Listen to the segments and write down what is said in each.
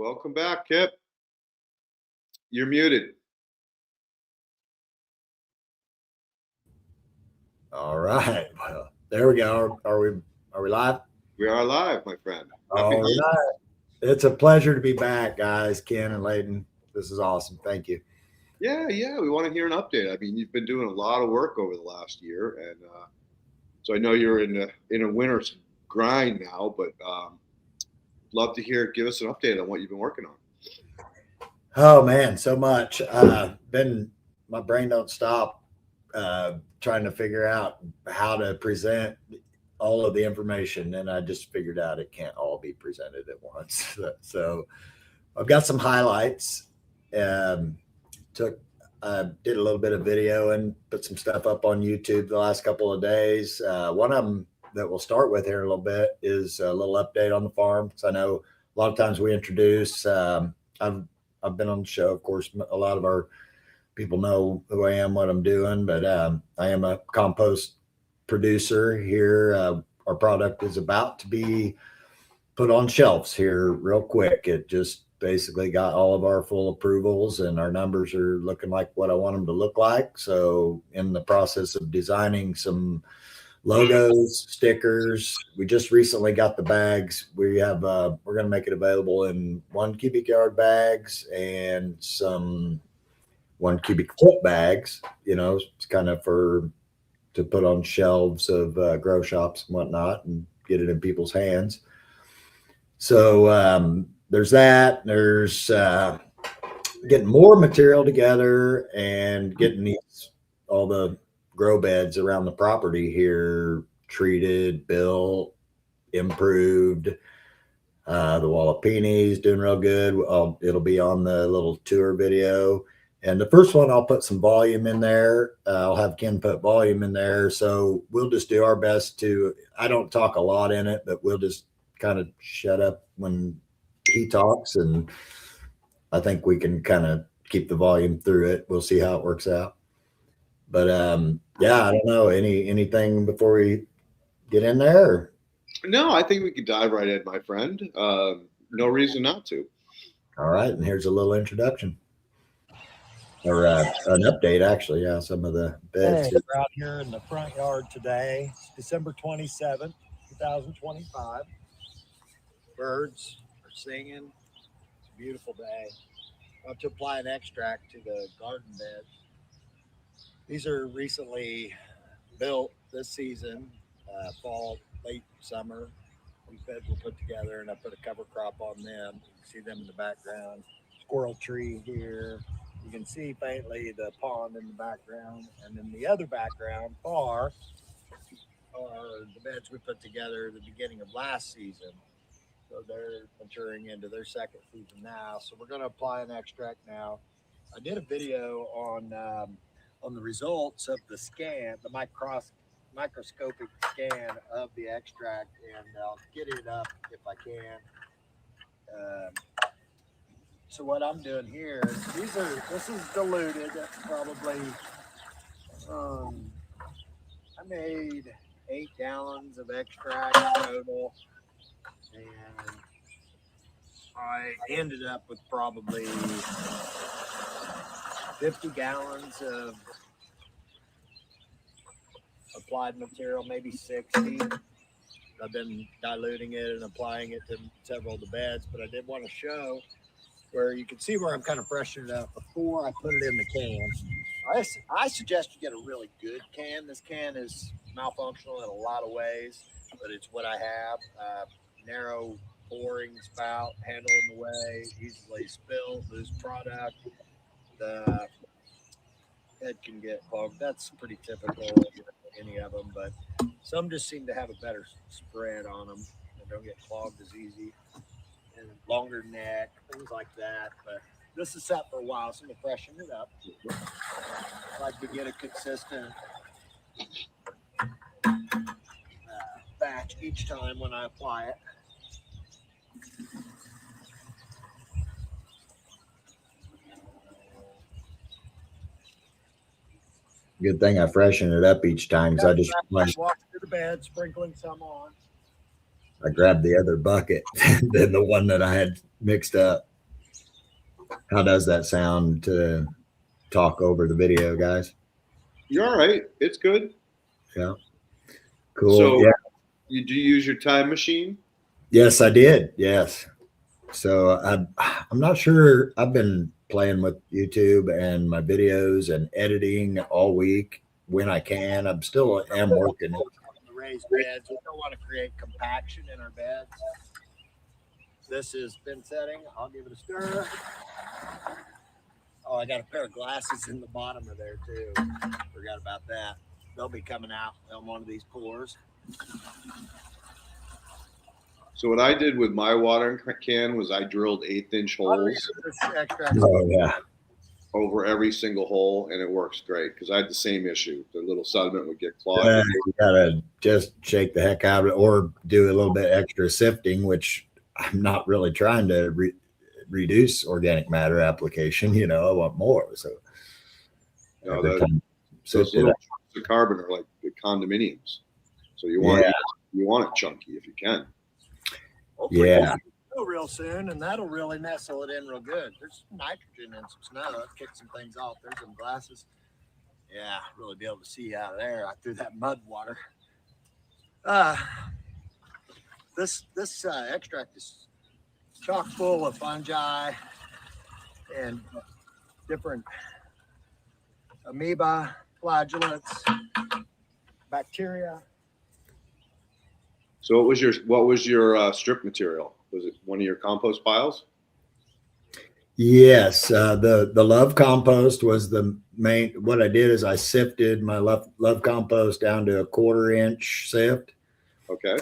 Welcome back, Kip. You're muted. All right. Well, there we go. Are we live? We are live, my friend. All right. It's a pleasure to be back, guys. Ken and Leighton. This is awesome. Thank you. Yeah. We want to hear an update. I mean, you've been doing a lot of work over the last year, and so I know you're in a winter's grind now. But love to hear. Give us an update on what you've been working on. Oh man, so much. My brain don't stop trying to figure out how to present all of the information, and I just figured out it can't all be presented at once. So I've got some highlights. Did a little bit of video and put some stuff up on YouTube the last couple of days. One of them that we'll start with here in a little bit is a little update on the farm, because I know a lot of times we introduce. I've been on the show, of course. A lot of our people know who I am, what I'm doing, but I am a compost producer here. Our product is about to be put on shelves here real quick. It just basically got all of our full approvals, and our numbers are looking like what I want them to look like. So in the process of designing some logos, stickers. We just recently got the bags. We're going to make it available in 1 cubic yard bags and some 1 cubic foot bags. It's kind of to put on shelves of grow shops and whatnot, and get it in people's hands. So there's that. There's getting more material together and getting all the grow beds around the property here treated, built, improved. The Wallapini's doing real good. It'll be on the little tour video. And the first one, I'll put some volume in there. I'll have Ken put volume in there. So we'll just do our best I don't talk a lot in it, but we'll just kind of shut up when he talks. And I think we can kind of keep the volume through it. We'll see how it works out. But yeah, I don't know. Anything before we get in there? No, I think we could dive right in, my friend. No reason not to. All right, and here's a little introduction, or an update, actually. Yeah, some of the beds. Hey, we're out here in the front yard today. It's December 27th, 2025. Birds are singing. It's a beautiful day. I have to apply an extract to the garden beds. These are recently built this season, fall, late summer. These beds were put together, and I put a cover crop on them. You can see them in the background. Squirrel tree here. You can see faintly the pond in the background. And in the other background far are the beds we put together at the beginning of last season. So they're maturing into their second season now. So we're going to apply an extract now. I did a video on the results of the scan, the microscopic scan of the extract, and I'll get it up if I can. So what I'm doing here, this is diluted, probably, I made 8 gallons of extract total, and I ended up with probably 50 gallons of applied material, maybe 60. I've been diluting it and applying it to several of the beds, but I did want to show where you can see where I'm kind of freshening it up before I put it in the can. I suggest you get a really good can. This can is malfunctional in a lot of ways, but it's what I have. Narrow pouring spout, handle in the way, easily spill, lose product. The head can get clogged. That's pretty typical of any of them, but some just seem to have a better spread on them. They don't get clogged as easy, and longer neck, things like that. But this is set for a while, so I'm gonna freshen it up. I like to get a consistent batch each time when I apply it. Good thing I freshen it up each time, because I just walk to the bed, sprinkling some on. I grabbed the other bucket than the one that I had mixed up. How does that sound to talk over the video, guys? You're all right. It's good. Yeah. Cool. So, Yeah. do you use your time machine? Yes, I did. Yes. So I'm not sure. I've been playing with YouTube and my videos and editing all week when I can. I'm still am working. The raised beds. We don't want to create compaction in our beds. This is bin setting. I'll give it a stir. Oh, I got a pair of glasses in the bottom of there too. Forgot about that. They'll be coming out on one of these pours. So what I did with my watering can was I drilled 1/8-inch holes Oh yeah. over every single hole, and it works great because I had the same issue. The little sediment would get clogged. You gotta just shake the heck out of it, or do a little bit extra sifting, which I'm not really trying to reduce organic matter application. You know, I want more. So You know, every those time sift it little out. chunks of carbon are like the condominiums. So you want it chunky if you can. Hopefully Yeah. it'll real soon, and that'll really nestle it in real good. There's some nitrogen and some snow. That kicks some things off. There's some glasses. Yeah, really be able to see out of there. I threw that mud water. This extract is chock full of fungi and different amoeba, flagellates, bacteria. So what was your strip material? Was it one of your compost piles? Yes, the love compost was the main. What I did is I sifted my love compost down to a 1/4-inch sift. Okay.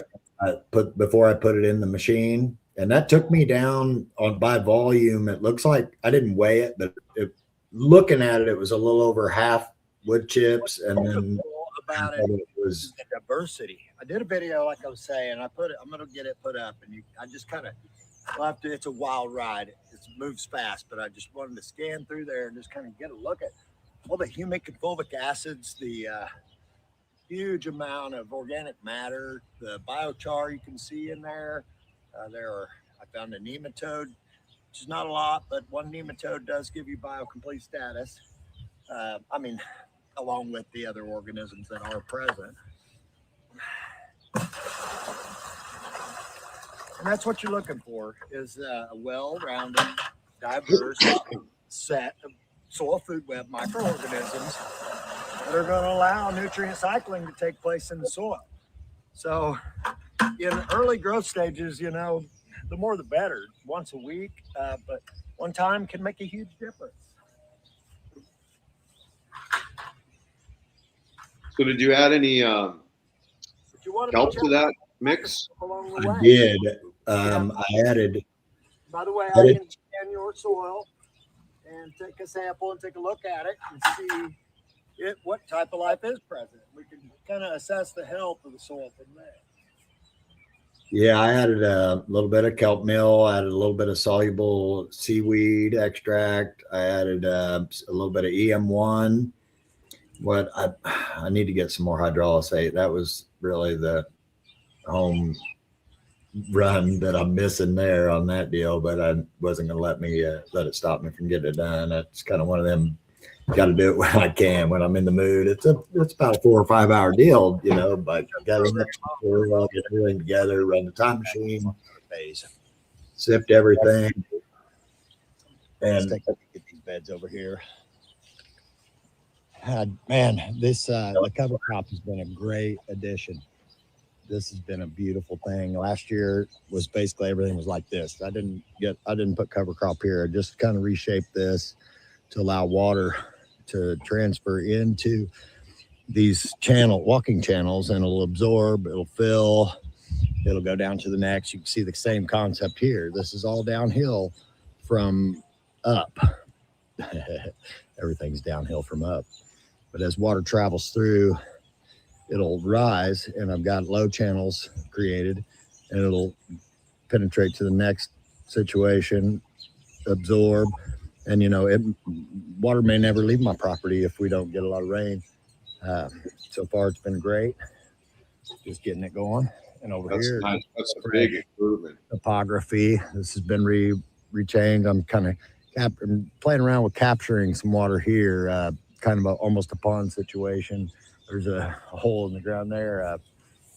Before I put it in the machine, and that took me down on by volume. It looks like I didn't weigh it, but looking at it, it was a little over half wood chips, and then about it was the diversity. I did a video, like I was saying. I'm gonna get it put up, and I just kind of left it. It's a wild ride. It moves fast, but I just wanted to scan through there and just kind of get a look at all the humic and fulvic acids, the huge amount of organic matter, the biochar you can see in there. I found a nematode, which is not a lot, but one nematode does give you biocomplete status. Along with the other organisms that are present. And that's what you're looking for, is a well-rounded, diverse set of soil food web microorganisms that are going to allow nutrient cycling to take place in the soil. So in early growth stages, the more the better. Once a week, but one time can make a huge difference. So did you add any kelp to that mix? I did. I added. By the way, I can scan your soil and take a sample and take a look at it and see what type of life is present. We can kind of assess the health of the soil from there. Yeah, I added a little bit of kelp meal, added a little bit of soluble seaweed extract. I added a little bit of EM1. What I need to get some more hydrolysate. That was really the home run that I'm missing there on that deal, but I wasn't going to let it stop me from getting it done. That's kind of one of them. Got to do it when I can, when I'm in the mood. It's about a 4 or 5 hour deal, but got to get everything together, run the time machine, sift everything. And let's get these beds over here. Man, this the cover crop has been a great addition. This has been a beautiful thing. Last year was basically everything was like this. I didn't put cover crop here. I just kind of reshaped this to allow water to transfer into these walking channels, and it'll absorb, it'll fill, it'll go down to the next. You can see the same concept here. This is all downhill from up. Everything's downhill from up. But as water travels through, it'll rise, and I've got low channels created, and it'll penetrate to the next situation, absorb, and water may never leave my property if we don't get a lot of rain. So far, it's been great. Just getting it going. And over That's here, nice. That's a big improvement. Topography. This has been rechanged. I'm kind of I'm playing around with capturing some water here, kind of almost a pond situation. There's a hole in the ground there,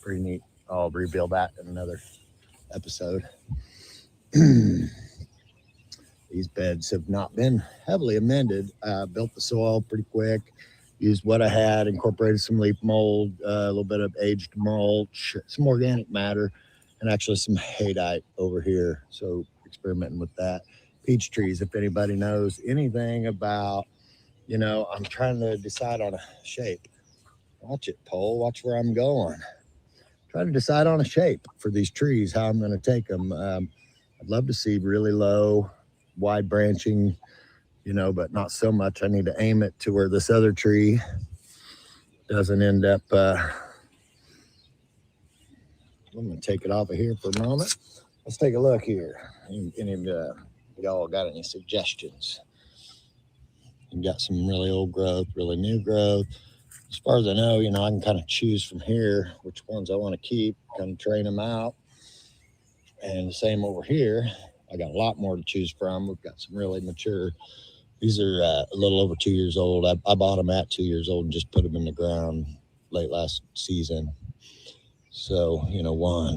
pretty neat. I'll reveal that in another episode. These beds have not been heavily amended. Built the soil pretty quick, used what I had, incorporated some leaf mold, a little bit of aged mulch, some organic matter, and actually some haydite over here. So experimenting with that. Peach trees, if anybody knows anything about, I'm trying to decide on a shape. Watch it, Pole. Watch where I'm going. Trying to decide on a shape for these trees, how I'm going to take them. I'd love to see really low, wide branching, but not so much. I need to aim it to where this other tree doesn't end up. I'm going to take it off of here for a moment. Let's take a look here. Any of y'all got any suggestions? You got some really old growth, really new growth. As far as I know, I can kind of choose from here which ones I want to keep, kind of train them out. And the same over here. I got a lot more to choose from. We've got some really mature. These are a little over 2 years old. I bought them at 2 years old and just put them in the ground late last season. So,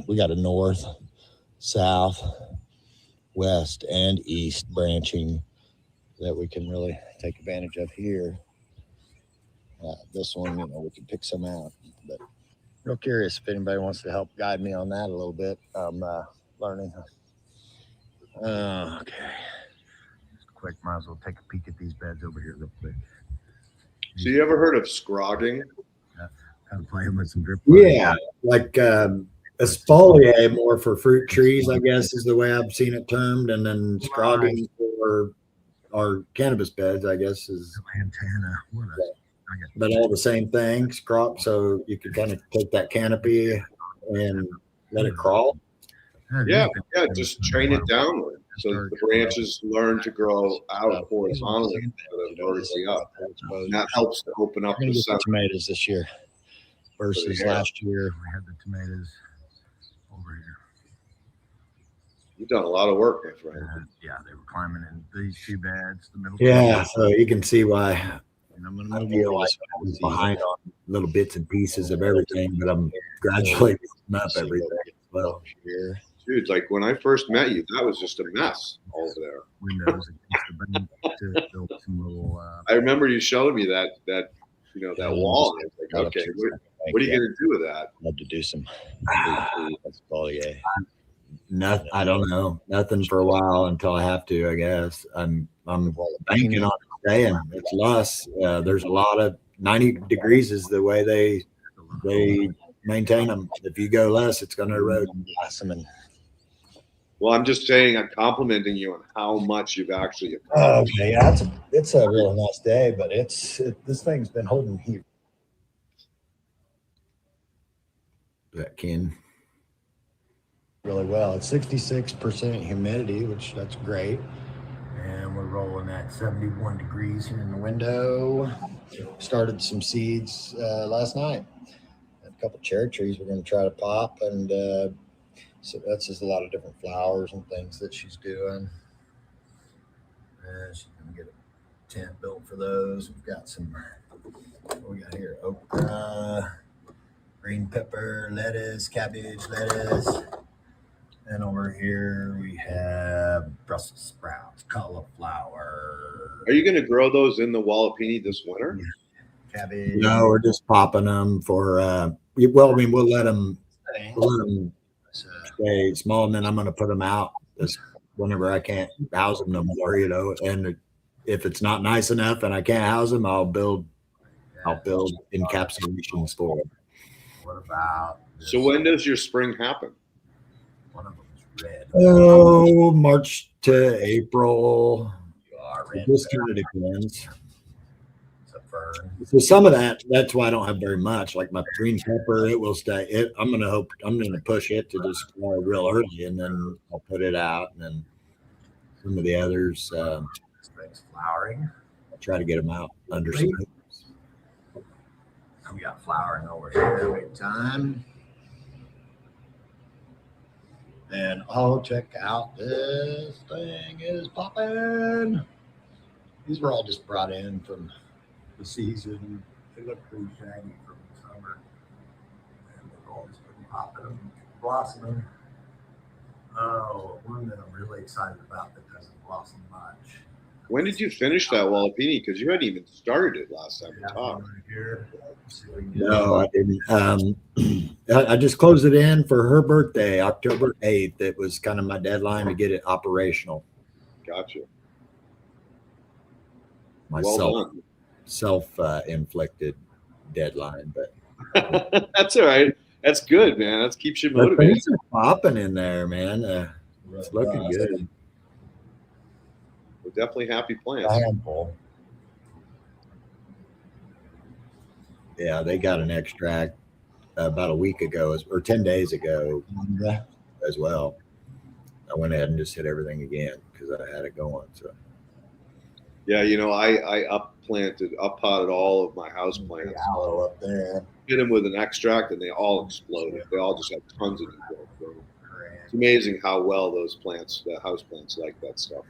we got a north, south, west, and east branching that we can really take advantage of here. This one, we can pick some out. But real curious if anybody wants to help guide me on that a little bit. I'm learning. Okay. Just quick, might as well take a peek at these beds over here real quick. So you ever heard of scrogging? Kind of playing with some drip. Yeah, like espalier more for fruit trees, I guess is the way I've seen it termed, and then scrogging for our cannabis beds, I guess is lantana. But all the same things, crop. So you can kind of take that canopy and let it crawl. Yeah, just train it downward so the branches learn to grow out horizontally instead of vertically up. And that helps to open up the center. Tomatoes this year versus last year. We had the tomatoes over here. You've done a lot of work, my friend. Yeah, they were climbing in these two beds, the middle. Yeah, so you can see why. And I'm going to move you behind on little bits and pieces of everything, but I'm gradually picking up everything. Well, here. Dude, like when I first met you, that was just a mess over there. Windows to build some little. I remember you showing me that wall. I was like, okay, what are you gonna do with that? Love to do some. Nothing. I don't know. Nothing for a while until I have to. I guess I'm banking on it staying. It's less. There's a lot of 90 degrees is the way they maintain them. If you go less, it's going to erode. Well, I'm just saying, I'm complimenting you on how much you've actually accomplished. Okay, yeah, it's a really nice day, but this thing's been holding heat. That can really well. It's 66% humidity, which that's great. And we're rolling at 71 degrees here in the window. Started some seeds last night. Had a couple cherry trees we're going to try to pop, and so that's just a lot of different flowers and things that she's doing. She's going to get a tent built for those. We've got some, what we got here? Okra, green pepper, lettuce, cabbage, lettuce. And over here we have Brussels sprouts, cauliflower. Are you going to grow those in the Wallapini this winter? Cabbage. No, we're just popping them for. Well, I mean, we'll let them stay small, and then I'm going to put them out whenever I can't house them no more. And if it's not nice enough and I can't house them, I'll build encapsulations for them. What about? So when does your spring happen? One of them is red. Oh, March to April. It just kind of depends. So some of that's why I don't have very much. Like my green pepper, it will stay. I'm gonna push it to just grow real early, and then I'll put it out. And then some of the others, flowering. I'll try to get them out under some. We got flowering over here big time. And oh, check out this thing is popping. These were all just brought in from the season. They look pretty shaggy from the summer. And they've all just been popping, blossoming. Oh, one that I'm really excited about that doesn't blossom much. When did you finish that jalapeno? Because you hadn't even started it last time we talked. Right here. No, I didn't. I just closed it in for her birthday, October 8th. It was kind of my deadline to get it operational. Gotcha. My Well self-inflicted deadline, but done. That's all right. That's good, man. That keeps you the motivated. things are popping in there, man. It's looking good. We're definitely happy plants. Handful. Yeah, they got an extract about a week ago or 10 days ago as well. I went ahead and just hit everything again because I had it going. So Yeah, I up-potted all of my house plants. Aloe up there. Hit them with an extract, and they all exploded. They all just had tons of new growth. So it's amazing how well those plants, the house plants, like that stuff.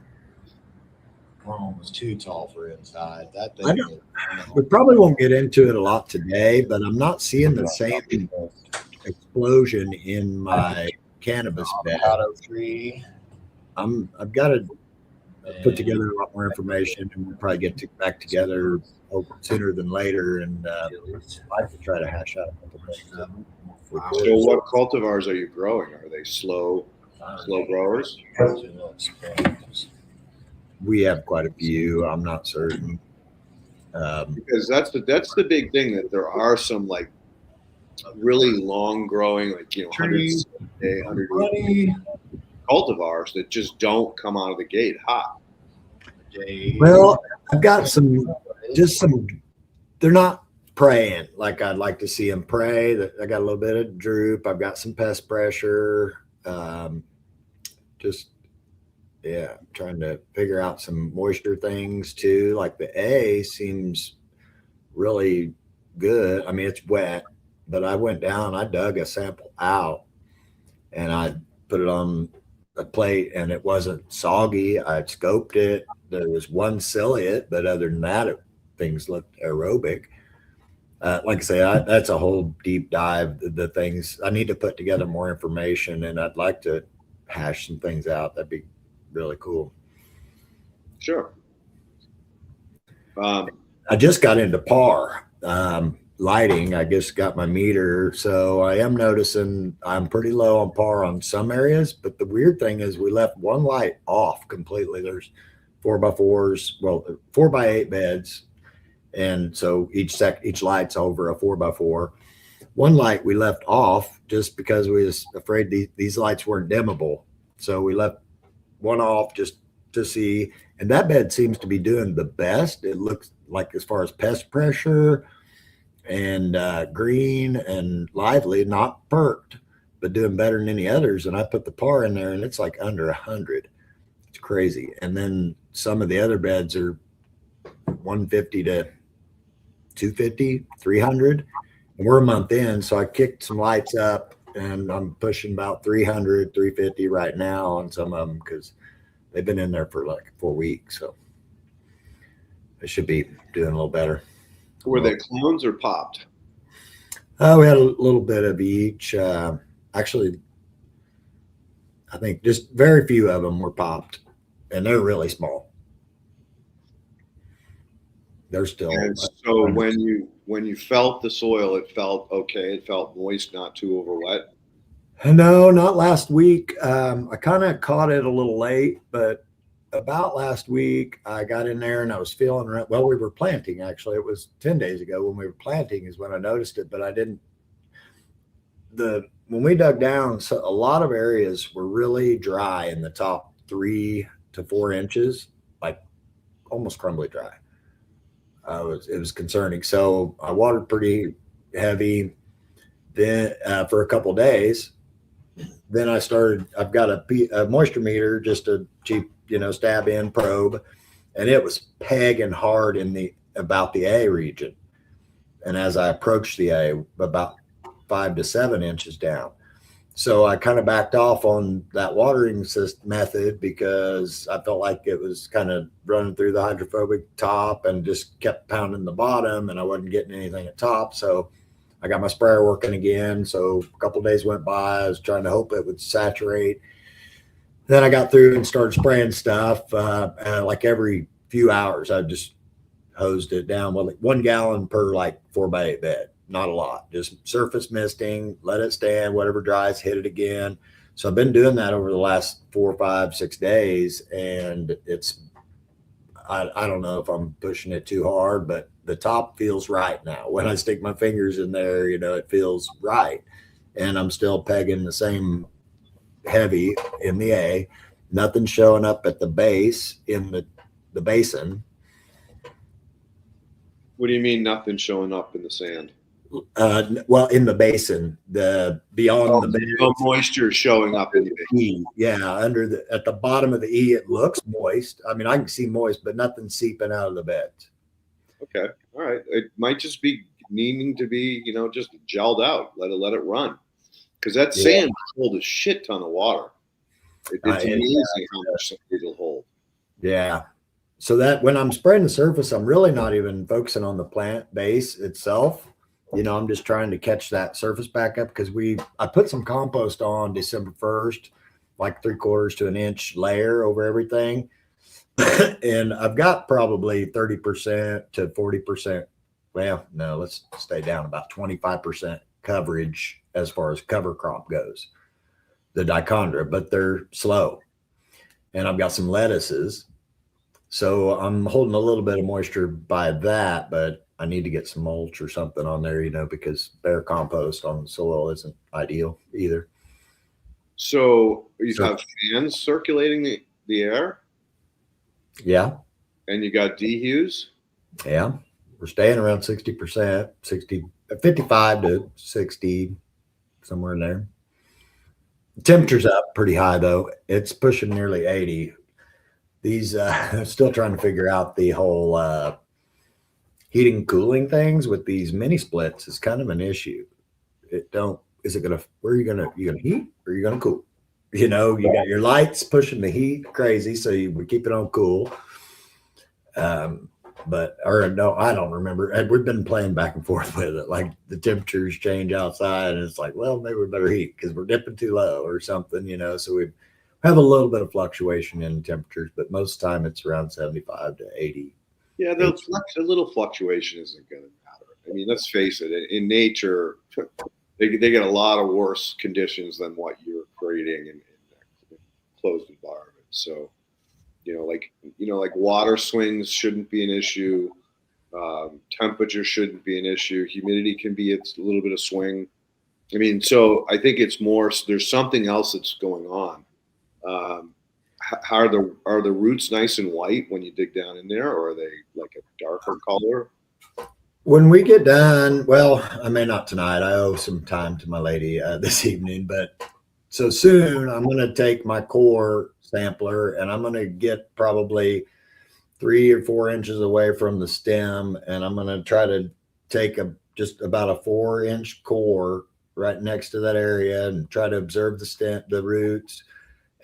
One was too tall for inside. That thing. We probably won't get into it a lot today, but I'm not seeing the same explosion in my cannabis bed. Tree. I've got to put together a lot more information, and we'll probably get back together sooner than later, and I could try to hash out a couple things. So, what cultivars are you growing? Are they slow growers? We have quite a few. I'm not certain. Because that's the big thing, that there are some like really long growing, like 100 cultivars that just don't come out of the gate hot. Well, I've got some. They're not praying like I'd like to see them pray. I got a little bit of droop. I've got some pest pressure. Trying to figure out some moisture things too. Like the A seems really good. I mean, it's wet, but I went down, I dug a sample out and I put it on a plate and it wasn't soggy. I scoped it. There was one ciliate, but other than that, things looked aerobic. Like I say, that's a whole deep dive. The things I need to put together more information, and I'd like to hash some things out. That'd be really cool. Sure. I just got into par lighting. I just got my meter, so I am noticing I'm pretty low on par on some areas. But the weird thing is we left one light off completely. There's 4x4s, 4x8 beds, and so each light's over a 4x4. One light we left off just because we was afraid these lights weren't dimmable, so we left one off just to see, and that bed seems to be doing the best. It looks like, as far as pest pressure and green and lively, not perked, but doing better than any others. And I put the par in there and it's like under 100. It's crazy. And then some of the other beds are 150 to 250, 300, and we're a month in. So I kicked some lights up and I'm pushing about 300, 350 right now on some of them because they've been in there for like 4 weeks. So they should be doing a little better. Were they clones or popped? We had a little bit of each. Actually, I think just very few of them were popped, and they're really small. They're still. And so when you felt the soil, it felt okay. It felt moist, not too over wet. No, not last week. I kind of caught it a little late, but about last week I got in there and I was feeling right. Well, we were planting, actually. It was 10 days ago when we were planting is when I noticed it, but I didn't. When we dug down, so a lot of areas were really dry in the top 3 to 4 inches, like almost crumbly dry. It was concerning. So I watered pretty heavy then for a couple of days. Then I've got a moisture meter, just a cheap, stab in probe, and it was pegging hard about the A region. And as I approached the A, about 5 to 7 inches down. So I kind of backed off on that watering system method because I felt like it was kind of running through the hydrophobic top and just kept pounding the bottom, and I wasn't getting anything at top. So I got my sprayer working again. So a couple of days went by. I was trying to hope it would saturate. Then I got through and started spraying stuff. Like every few hours, I just hosed it down with like 1 gallon per like 4x8 bed. Not a lot, just surface misting, let it stand, whatever dries, hit it again. So I've been doing that over the last 4, 5, 6 days. And I don't know if I'm pushing it too hard, but the top feels right now. When I stick my fingers in there, it feels right. And I'm still pegging the same heavy in the A, nothing showing up at the base in the basin. What do you mean nothing showing up in the sand? Well, in the basin, the beyond the base, no moisture showing up in the basin. E. Yeah, at the bottom of the E, it looks moist. I mean, I can see moist, but nothing seeping out of the bed. Okay, all right. It might just be needing to be, just gelled out. Let it run, because that sand will hold a shit ton of water. It's amazing how much it'll hold. Yeah. So that when I'm spraying the surface, I'm really not even focusing on the plant base itself. I'm just trying to catch that surface back up because I put some compost on December 1st, like 3/4 to an inch layer over everything. And I've got probably 30% to 40%. Well, no, let's stay down about 25% coverage as far as cover crop goes, the dichondra, but they're slow. And I've got some lettuces. So I'm holding a little bit of moisture by that, but I need to get some mulch or something on there, because bare compost on the soil isn't ideal either. So you have fans circulating the air? Yeah. And you got dehues? Yeah. We're staying around 60%, 55 to 60, somewhere in there. The temperature's up pretty high though. It's pushing nearly 80. These I'm still trying to figure out the whole heating cooling things with these mini splits is kind of an issue. Where are you gonna heat or are you gonna cool? You got your lights pushing the heat crazy, so we keep it on cool. I don't remember. We've been playing back and forth with it. Like the temperatures change outside, and it's like, well, maybe we better heat because we're dipping too low or something, So we have a little bit of fluctuation in temperatures, but most of the time it's around 75 to 80. Yeah, a little fluctuation isn't going to matter. I mean, let's face it. In nature, they get a lot of worse conditions than what you're creating in closed environments. So, like water swings shouldn't be an issue. Temperature shouldn't be an issue. Humidity can be a little bit of swing. I mean, so I think it's more. There's something else that's going on. Are the roots nice and white when you dig down in there, or are they like a darker color? When we get done, well, I may not tonight. I owe some time to my lady this evening, but so soon I'm going to take my core sampler and I'm going to get probably 3 or 4 inches away from the stem, and I'm going to try to take just about a 4-inch core right next to that area and try to observe the roots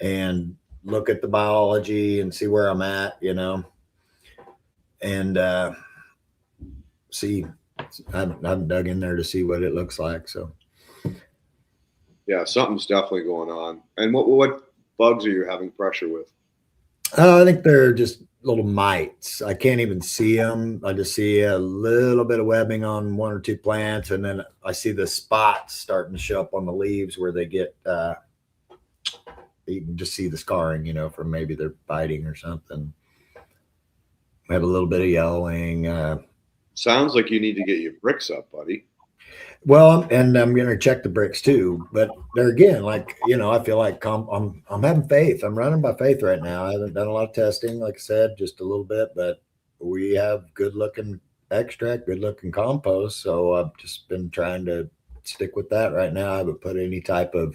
and look at the biology and see where I'm at, and see. I haven't dug in there to see what it looks like. So, yeah, something's definitely going on. And what bugs are you having pressure with? I think they're just little mites. I can't even see them. I just see a little bit of webbing on 1 or 2 plants, and then I see the spots starting to show up on the leaves where they get. You can just see the scarring, from maybe they're biting or something. We have a little bit of yellowing. Sounds like you need to get your bricks up, buddy. Well, and I'm going to check the bricks too, but there again, I feel like I'm having faith. I'm running by faith right now. I haven't done a lot of testing, like I said, just a little bit, but we have good looking extract, good looking compost. So I've just been trying to stick with that right now. I haven't put any type of,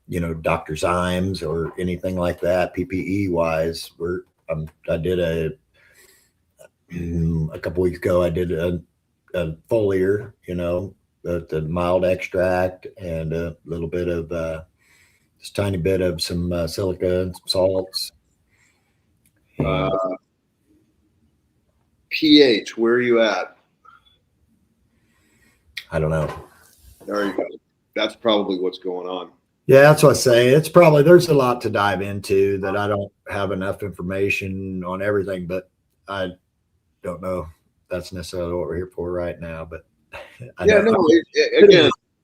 Dr. Zymes or anything like that, PPE wise. I did a couple weeks ago, I did a foliar, the mild extract and a little bit of just tiny bit of some silica and some salts. And pH, where are you at? I don't know. There you go. That's probably what's going on. Yeah, that's what I say. It's probably, there's a lot to dive into that I don't have enough information on everything, but I don't know. That's necessarily what we're here for right now. But again,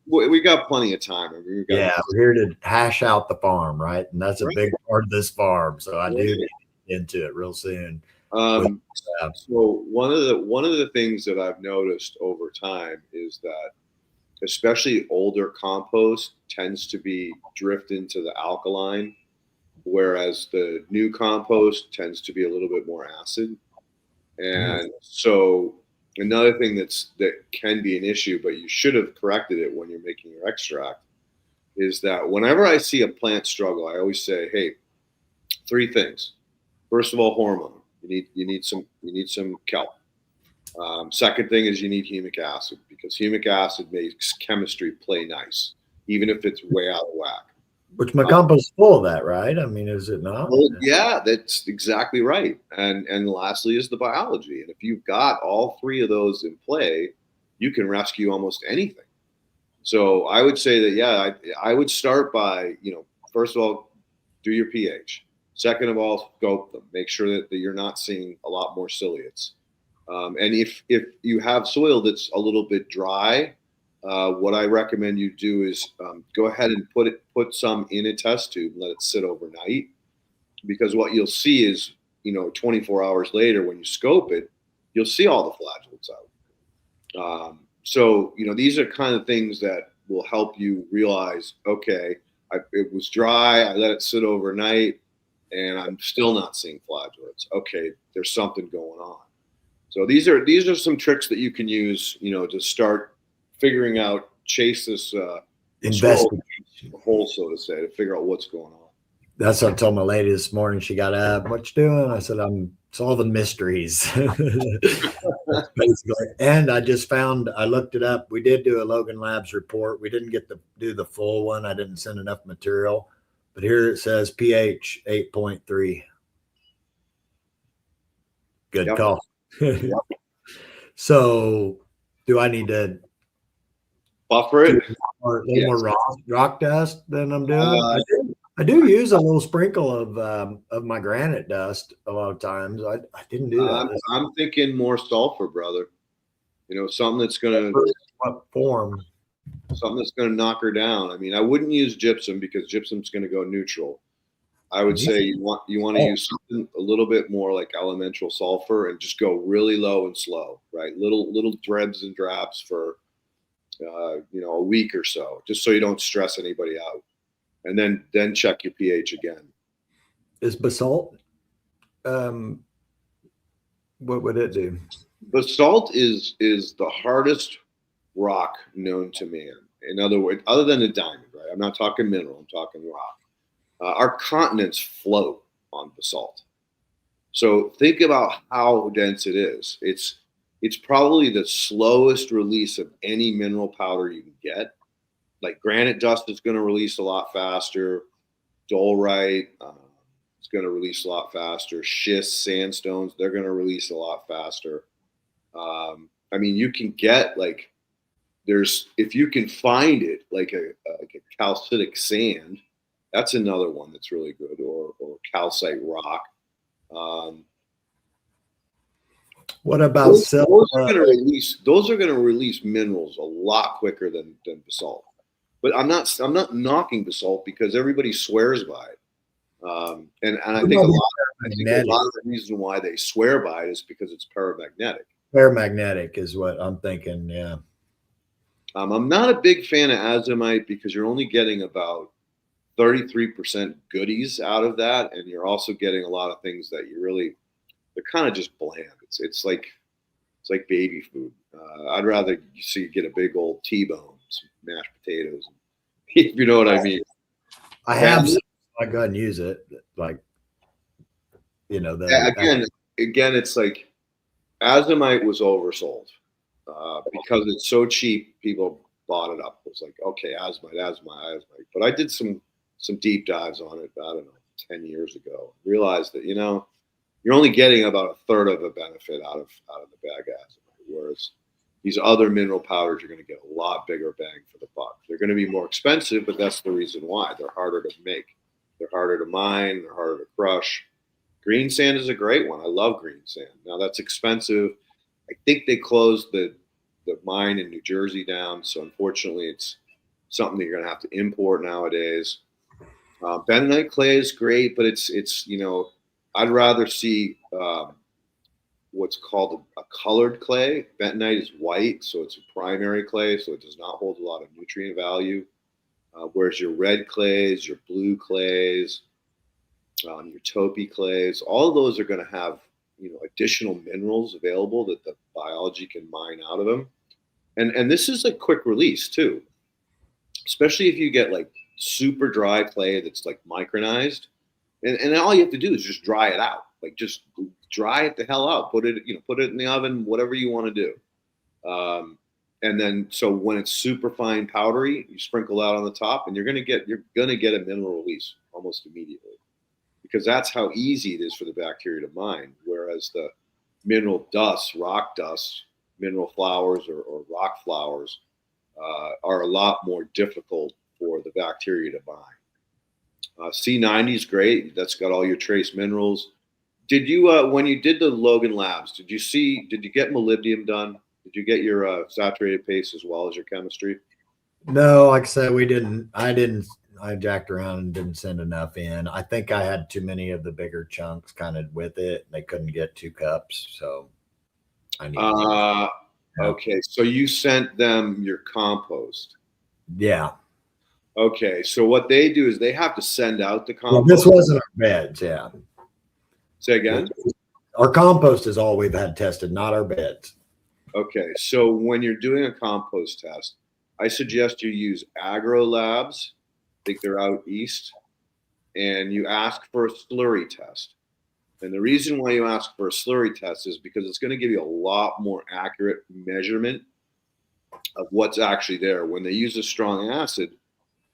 we got plenty of time. I mean, we're here to hash out the farm, right? And that's a big part of this farm. So I do need to get into it real soon. So one of the things that I've noticed over time is that especially older compost tends to be drift into the alkaline, whereas the new compost tends to be a little bit more acid. And so another thing that can be an issue, but you should have corrected it when you're making your extract, is that whenever I see a plant struggle, I always say, hey, 3 things. First of all, hormone. You need some kelp. Second thing is you need humic acid, because humic acid makes chemistry play nice, even if it's way out of whack. Which my compost is full of that, right? I mean, is it not? Well, yeah, that's exactly right. And lastly is the biology. And if you've got all 3 of those in play, you can rescue almost anything. So I would say that, I would start by, first of all, do your pH. Second of all, scope them. Make sure that you're not seeing a lot more ciliates. And if you have soil that's a little bit dry, what I recommend you do is go ahead and put some in a test tube and let it sit overnight. Because what you'll see is, 24 hours later when you scope it, you'll see all the flagellates out. So these are kind of things that will help you realize, okay, it was dry, I let it sit overnight, and I'm still not seeing flagellates. Okay, there's something going on. So these are some tricks that you can use, to start figuring out, chase this investigation hole, so to say, to figure out what's going on. That's what I told my lady this morning. She got up. What you doing? I said, I'm solving mysteries. Basically. And I just found, I looked it up. We did do a Logan Labs report. We didn't get to do the full one. I didn't send enough material. But here it says pH 8.3. Good call. So do I need to buffer it? A little more rock dust than I'm doing? I do use a little sprinkle of my granite dust a lot of times. I didn't do that. I'm thinking more sulfur, brother. Something that's going to form. Something that's going to knock her down. I mean, I wouldn't use gypsum because gypsum's going to go neutral. I would say you want to use something a little bit more like elemental sulfur and just go really low and slow, right? Little dribs and drabs for a week or so, just so you don't stress anybody out. And then check your pH again. Is basalt? What would it do? Basalt is the hardest rock known to man. In other words, other than a diamond, right? I'm not talking mineral, I'm talking rock. Our continents float on basalt. So think about how dense it is. It's probably the slowest release of any mineral powder you can get. Like granite dust is going to release a lot faster. Dirt-Rite is going to release a lot faster. Schist, sandstones, they're going to release a lot faster. I mean, you can get if you can find it, like a calcitic sand, that's another one that's really good, or calcite rock. What about those are going to release minerals a lot quicker than basalt. But I'm not knocking basalt because everybody swears by it. And I think a lot of the reason why they swear by it is because it's paramagnetic. Paramagnetic is what I'm thinking. Yeah. I'm not a big fan of azomite because you're only getting about 33% goodies out of that, and you're also getting a lot of things that they're kind of just bland. It's like baby food. I'd rather see you get a big old T-bone, some mashed potatoes, if you know what I mean. I have. I go ahead and use it. Again, it's like azomite was oversold because it's so cheap. People bought it up. It was like, okay, asthmite. But I did some deep dives on it, I don't know, 10 years ago. Realized that, you're only getting about a third of a benefit out of the bag asthmite, whereas these other mineral powders are going to get a lot bigger bang for the buck. They're going to be more expensive, but that's the reason why. They're harder to make. They're harder to mine. They're harder to crush. Green sand is a great one. I love green sand. Now, that's expensive. I think they closed the mine in New Jersey down, so unfortunately it's something that you're going to have to import nowadays. Bentonite clay is great, but it's I'd rather see what's called a colored clay. Bentonite is white, so it's a primary clay, so it does not hold a lot of nutrient value. Whereas your red clays, your blue clays, your taupey clays, all of those are going to have additional minerals available that the biology can mine out of them. And this is a quick release too, especially if you get like super dry clay that's like micronized, and all you have to do is just dry it out. Like just dry it the hell out. Put it in the oven, whatever you want to do. And then so when it's super fine powdery, you sprinkle out on the top, and you're gonna get a mineral release almost immediately, because that's how easy it is for the bacteria to mine. Whereas the mineral dust, rock dust, mineral flowers or rock flowers are a lot more difficult for the bacteria to mine. C90 is great. That's got all your trace minerals. Did you, when you did the Logan Labs, did you get molybdenum done? Did you get your saturated paste as well as your chemistry? No, like I said, we didn't. I jacked around and didn't send enough in. I think I had too many of the bigger chunks kind of with it. They couldn't get 2 cups, so I need. Okay, so you sent them your compost. Yeah. Okay, so what they do is they have to send out the compost. Well, this wasn't our beds, yeah. Say again? Our compost is all we've had tested, not our beds. Okay, so when you're doing a compost test, I suggest you use Agro Labs. I think they're out east, and you ask for a slurry test. And the reason why you ask for a slurry test is because it's going to give you a lot more accurate measurement of what's actually there. When they use a strong acid,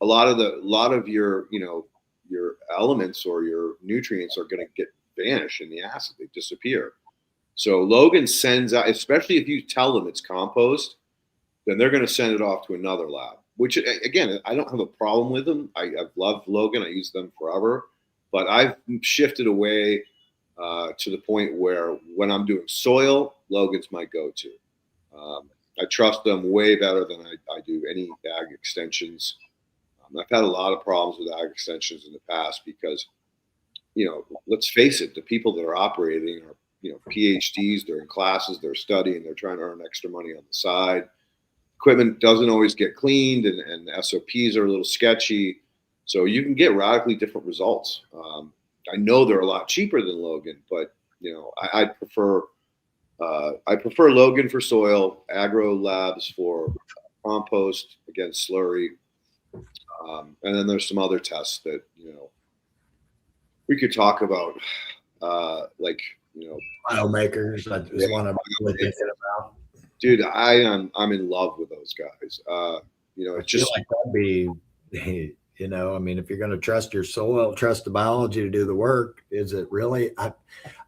a lot of your your elements or your nutrients are going to vanish in the acid. They disappear. So Logan sends out, especially if you tell them it's compost, then they're going to send it off to another lab, which again, I don't have a problem with them. I've loved Logan. I use them forever, but I've shifted away to the point where when I'm doing soil, Logan's my go-to. I trust them way better than I do any ag extensions. I've had a lot of problems with ag extensions in the past because, let's face it, the people that are operating are, PhDs, they're in classes, they're studying, they're trying to earn extra money on the side. Equipment doesn't always get cleaned, and SOPs are a little sketchy. So you can get radically different results. I know they're a lot cheaper than Logan, but I prefer Logan for soil, Agro Labs for compost against slurry, and then there's some other tests that we could talk about, Biomakers. That is one I'm really thinking about. Dude, I'm in love with those guys. It's just like that'd be, I mean, if you're going to trust your soil, trust the biology to do the work, is it really?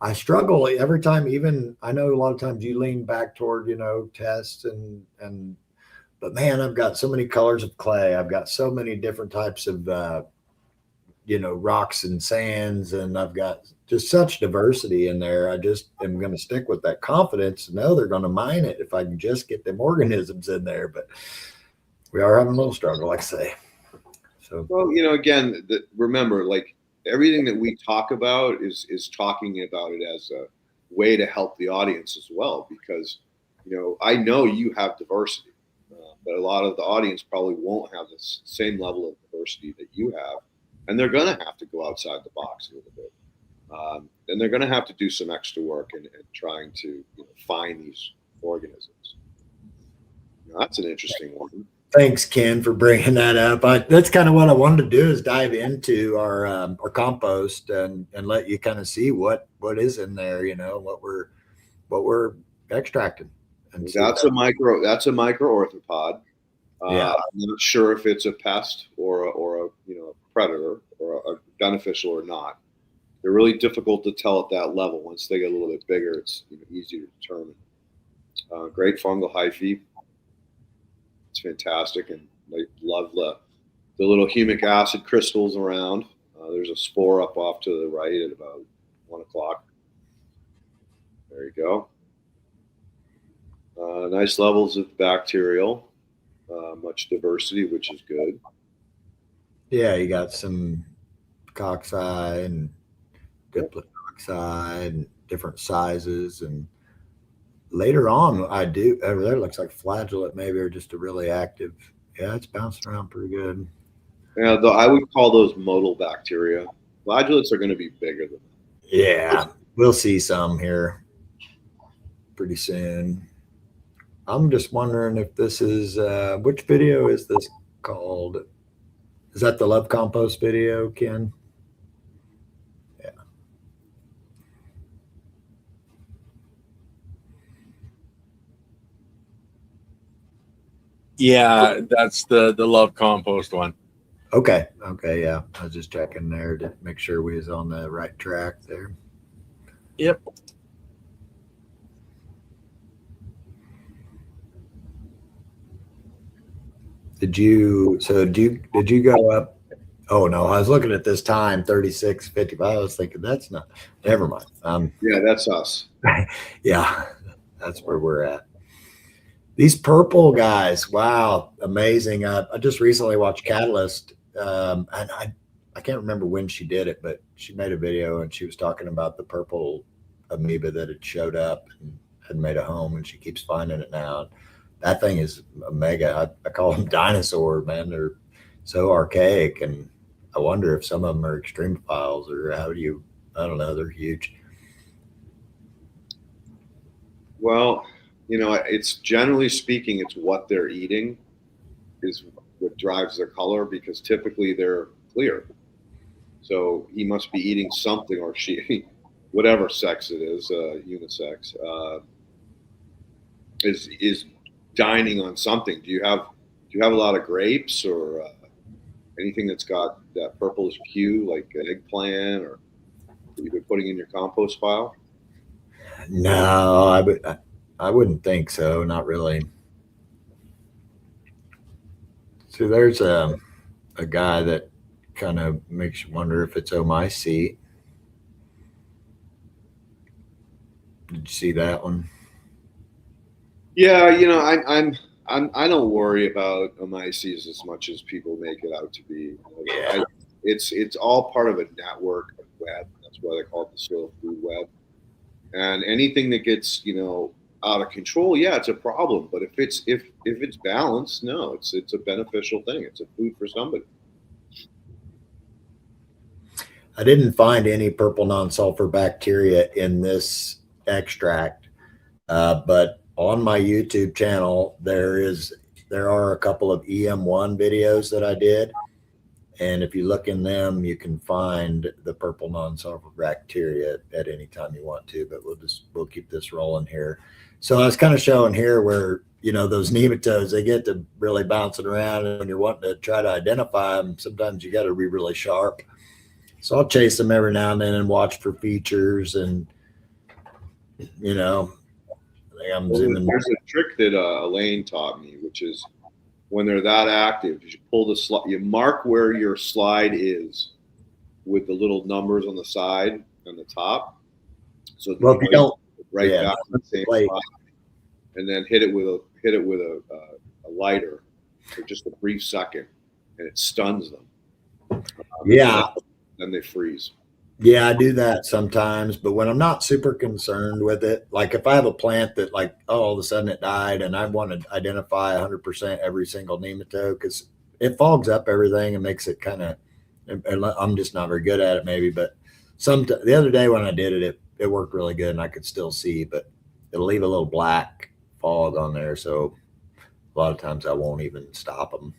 I struggle every time. Even I know a lot of times you lean back toward tests but man, I've got so many colors of clay. I've got so many different types of rocks and sands, and I've got just such diversity in there. I just am going to stick with that confidence. No, they're going to mine it if I can just get them organisms in there. But we are having a little struggle, like I say. So, well, again, remember, like everything that we talk about is talking about it as a way to help the audience as well, because I know you have diversity, but a lot of the audience probably won't have the same level of diversity that you have, and they're going to have to go outside the box a little bit. And they're going to have to do some extra work in trying to find these organisms. That's an interesting one. Thanks, Ken, for bringing that up. That's kind of what I wanted to do, is dive into our compost and let you kind of see what is in there, what we're extracting. And that's a micro orthopod. Yeah. I'm not sure if it's a pest or a predator or a beneficial or not. They're really difficult to tell at that level. Once they get a little bit bigger, it's easier to determine. Great fungal hyphae. It's fantastic, and I love the little humic acid crystals around. There's a spore up off to the right at about 1 o'clock. There you go. Nice levels of bacterial, much diversity, which is good. Yeah, you got some cocci and diplococci and different sizes. And later on, over there looks like flagellate maybe, or just a really active. Yeah, it's bouncing around pretty good. Yeah, though I would call those motile bacteria. Flagellates are going to be bigger than that. Yeah, we'll see some here pretty soon. I'm just wondering if this is which video is this called? Is that the Love Compost video, Ken? Yeah. Yeah, that's the Love Compost one. Okay. Okay. Yeah. I was just checking there to make sure we was on the right track there. Yep. Did you go up? Oh no, I was looking at this time, 36:55. I was thinking that's not, never mind. Yeah, that's us. Yeah, that's where we're at. These purple guys, wow, amazing. I just recently watched Catalyst, and I can't remember when she did it, but she made a video and she was talking about the purple amoeba that had showed up and had made a home, and she keeps finding it now. That thing is a mega. I call them dinosaurs, man. They're so archaic, and I wonder if some of them are extremophiles or I don't know. They're huge. Well, it's generally speaking, it's what they're eating is what drives their color, because typically they're clear. So he must be eating something, or she, whatever sex it is, unisex, is dining on something. Do you have a lot of grapes or anything that's got that purplish hue, like an eggplant, or that you've been putting in your compost pile? No, I wouldn't think so. Not really. So there's a guy that kind of makes you wonder if it's omycete. Did you see that one? Yeah, I don't worry about omyces as much as people make it out to be. Yeah. It's all part of a network, a web. That's why they call it the soil food web. And anything that gets out of control, yeah, it's a problem. But if it's balanced, no, it's a beneficial thing. It's a food for somebody. I didn't find any purple non-sulfur bacteria in this extract, but on my YouTube channel, there are a couple of EM1 videos that I did. And if you look in them, you can find the purple non-sulfur bacteria at any time you want to, but we'll keep this rolling here. So I was kind of showing here where, those nematodes, they get to really bouncing around, and when you're wanting to try to identify them, sometimes you got to be really sharp. So I'll chase them every now and then and watch for features, and, I'm zooming. There's a trick that Elaine taught me, which is when they're that active, you pull the slide, you mark where your slide is with the little numbers on the side and the top. So well, if you don't, right back to the same spot, and then hit it with a lighter for just a brief second, and it stuns them. Yeah. Then they freeze. Yeah, I do that sometimes, but when I'm not super concerned with it, like if I have a plant that all of a sudden it died and I want to identify 100% every single nematode, because it fogs up everything and makes it kind of, I'm just not very good at it maybe, but the other day when I did it, it worked really good and I could still see, but it'll leave a little black fog on there. So a lot of times I won't even stop them.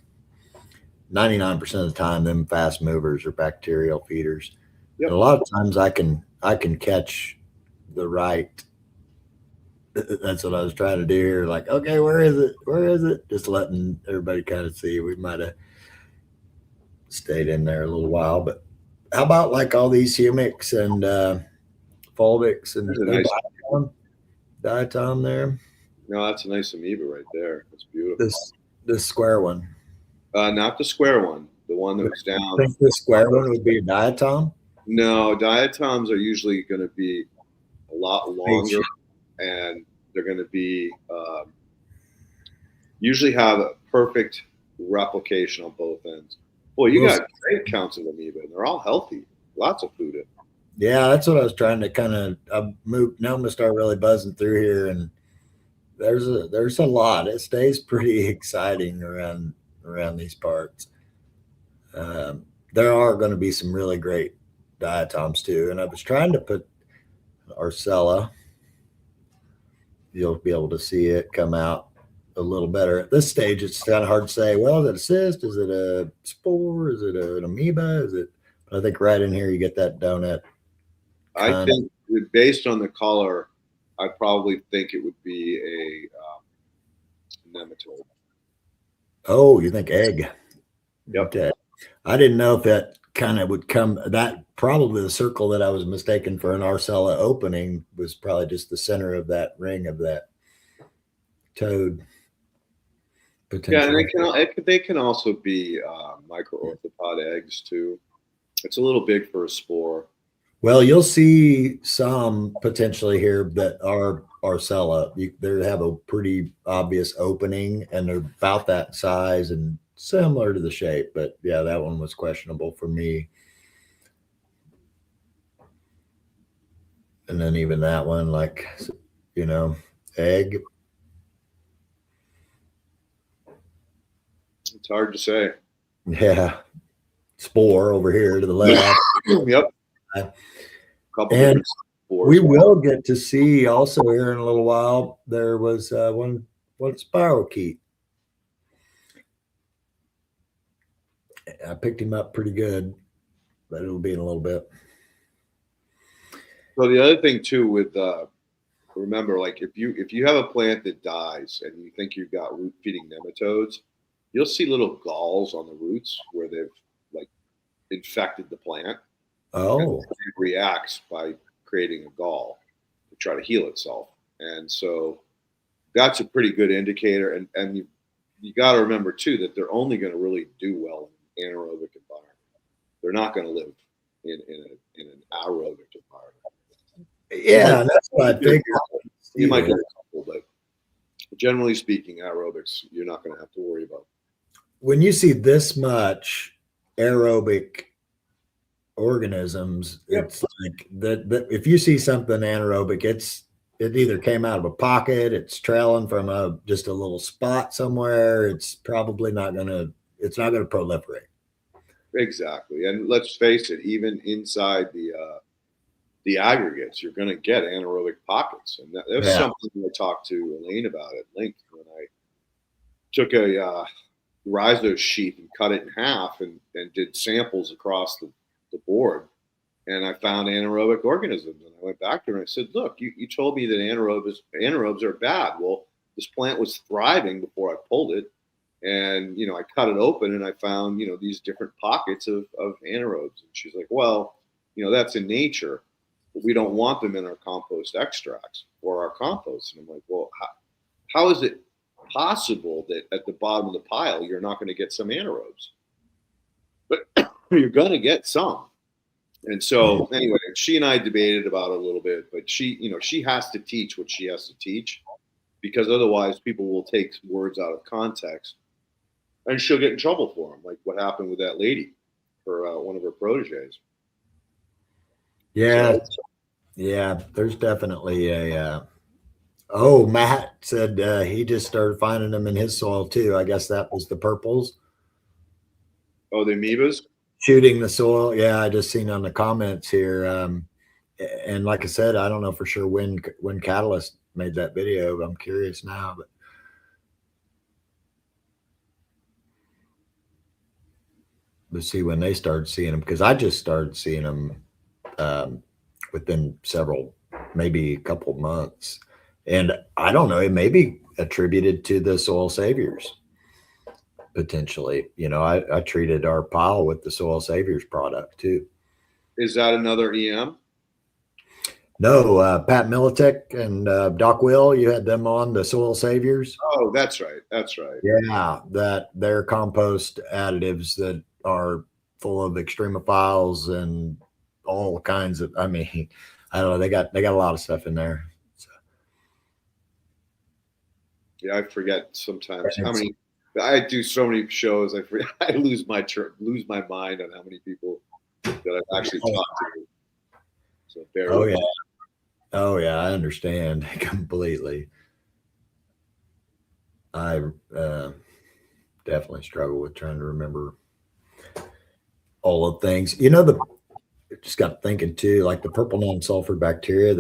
99% of the time, them fast movers are bacterial feeders. Yep. And a lot of times I can catch the right That's what I was trying to do here. Like, okay, where is it? Where is it? Just letting everybody kind of see. We might have stayed in there a little while, but how about like all these humics and fulvics and That's a nice. diatom there? No, that's a nice amoeba right there. That's beautiful. This square one. Not the square one, the one that was I down. think the square one would be a diatom. No, diatoms are usually going to be a lot longer, and they're going to be usually have a perfect replication on both ends. Boy, you got great counts of amoeba, and they're all healthy. Lots of food in. Yeah, that's what I was trying to kind of. I moved. Now I'm gonna start really buzzing through here, and there's a lot. It stays pretty exciting around these parts. There are going to be some really great diatoms too, and I was trying to put Arcella. You'll be able to see it come out a little better at this stage. It's kind of hard to say. Well, is it a cyst? Is it a spore? Is it an amoeba? Is it? I think right in here you get that donut. I think based on the color, I probably think it would be a nematode. Oh, you think egg? Yep. Okay. I didn't know if that kind of would come. That probably the circle that I was mistaken for an Arcella opening was probably just the center of that ring of that toad. Yeah, and they can also be microorthopod eggs too. It's a little big for a spore. Well, you'll see some potentially here that are Arcella. They have a pretty obvious opening, and they're about that size and similar to the shape. But yeah, that one was questionable for me. And then even that one, like, egg. It's hard to say. Yeah. Spore over here to the left. Yep. And we will get to see also here in a little while. There was one spirochete. I picked him up pretty good, but it'll be in a little bit. So the other thing too with remember, like if you have a plant that dies and you think you've got root feeding nematodes, you'll see little galls on the roots where they've like infected the plant. Oh, it reacts by creating a gall to try to heal itself, and so that's a pretty good indicator. And you got to remember too that they're only going to really do well in an anaerobic environment. They're not going to live in an aerobic environment. Yeah, that's what I figured. You might get a couple, but generally speaking, aerobics you're not going to have to worry about. When you see this much aerobic organisms, it's like that if you see something anaerobic, it either came out of a pocket, it's trailing from just a little spot somewhere. It's probably not gonna proliferate. Exactly, and let's face it, even inside the aggregates, you're going to get anaerobic pockets, and that was something I talked to Elaine about at length when I took a rhizos sheath and cut it in half and did samples across the board, and I found anaerobic organisms. And I went back to her and I said, look, you told me that anaerobes are bad. Well, this plant was thriving before I pulled it, and I cut it open and I found these different pockets of anaerobes. And she's like, well, that's in nature, but we don't want them in our compost extracts or our compost. And I'm like, well, how is it possible that at the bottom of the pile you're not going to get some anaerobes? But you're going to get some. And so anyway, she and I debated about it a little bit, but she has to teach what she has to teach, because otherwise people will take words out of context and she'll get in trouble for them, like what happened with that lady, for one of her proteges. Yeah. Yeah, there's definitely Matt said he just started finding them in his soil too. I guess that was the purples. Oh, the amoebas? Shooting the soil. Yeah, I just seen on the comments here. And like I said, I don't know for sure when Catalyst made that video. I'm curious now, but we'll see when they started seeing them, because I just started seeing them within maybe a couple months. And I don't know, it may be attributed to the soil saviors potentially. I treated our pile with the soil saviors product too. Is that another EM? No, Pat Militek and Doc Will, you had them on the soil saviors. Oh, that's right. That's right. Yeah, that they're compost additives that are full of extremophiles and all kinds of. I mean, I don't know. They got a lot of stuff in there. So, Yeah, I forget sometimes how many. I do so many shows. I forget, I lose my mind on how many people that I've actually talked to. So bear with me. Oh yeah, I understand completely. I definitely struggle with trying to remember all of things. Just got thinking too, like the purple non-sulfur bacteria.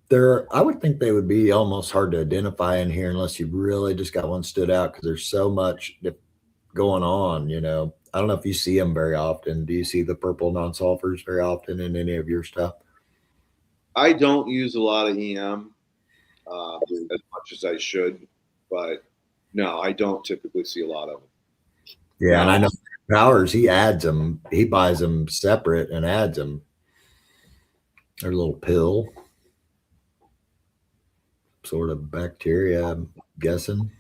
They're. I would think they would be almost hard to identify in here unless you really just got one stood out because there's so much going on. I don't know if you see them very often. Do you see the purple non-sulfurs very often in any of your stuff? I don't use a lot of EM as much as I should, but no, I don't typically see a lot of them. Yeah, and I know Powers, he adds them. He buys them separate and adds them. They're a little pill, sort of bacteria, I'm guessing.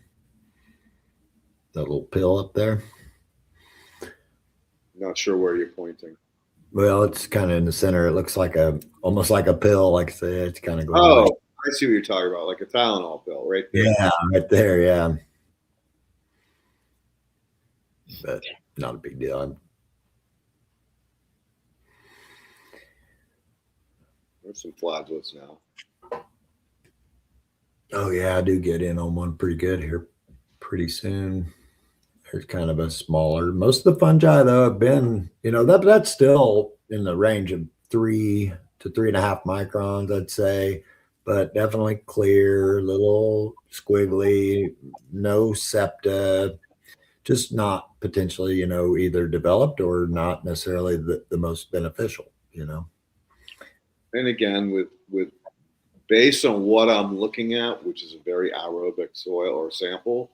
That little pill up there. Not sure where you're pointing. Well, it's kind of in the center. It looks like almost like a pill. Like I say, it's kind of going. Oh, I see what you're talking about, like a Tylenol pill, right there. Yeah, right there. Yeah, but not a big deal. There's some flagellates now. Oh yeah, I do get in on one pretty good here pretty soon. There's kind of a smaller. Most of the fungi though have been, that's still in the range of 3 to 3.5 microns, I'd say, but definitely clear, little squiggly, no septa, just not potentially, either developed or not necessarily the most beneficial, And again, with based on what I'm looking at, which is a very aerobic soil or sample,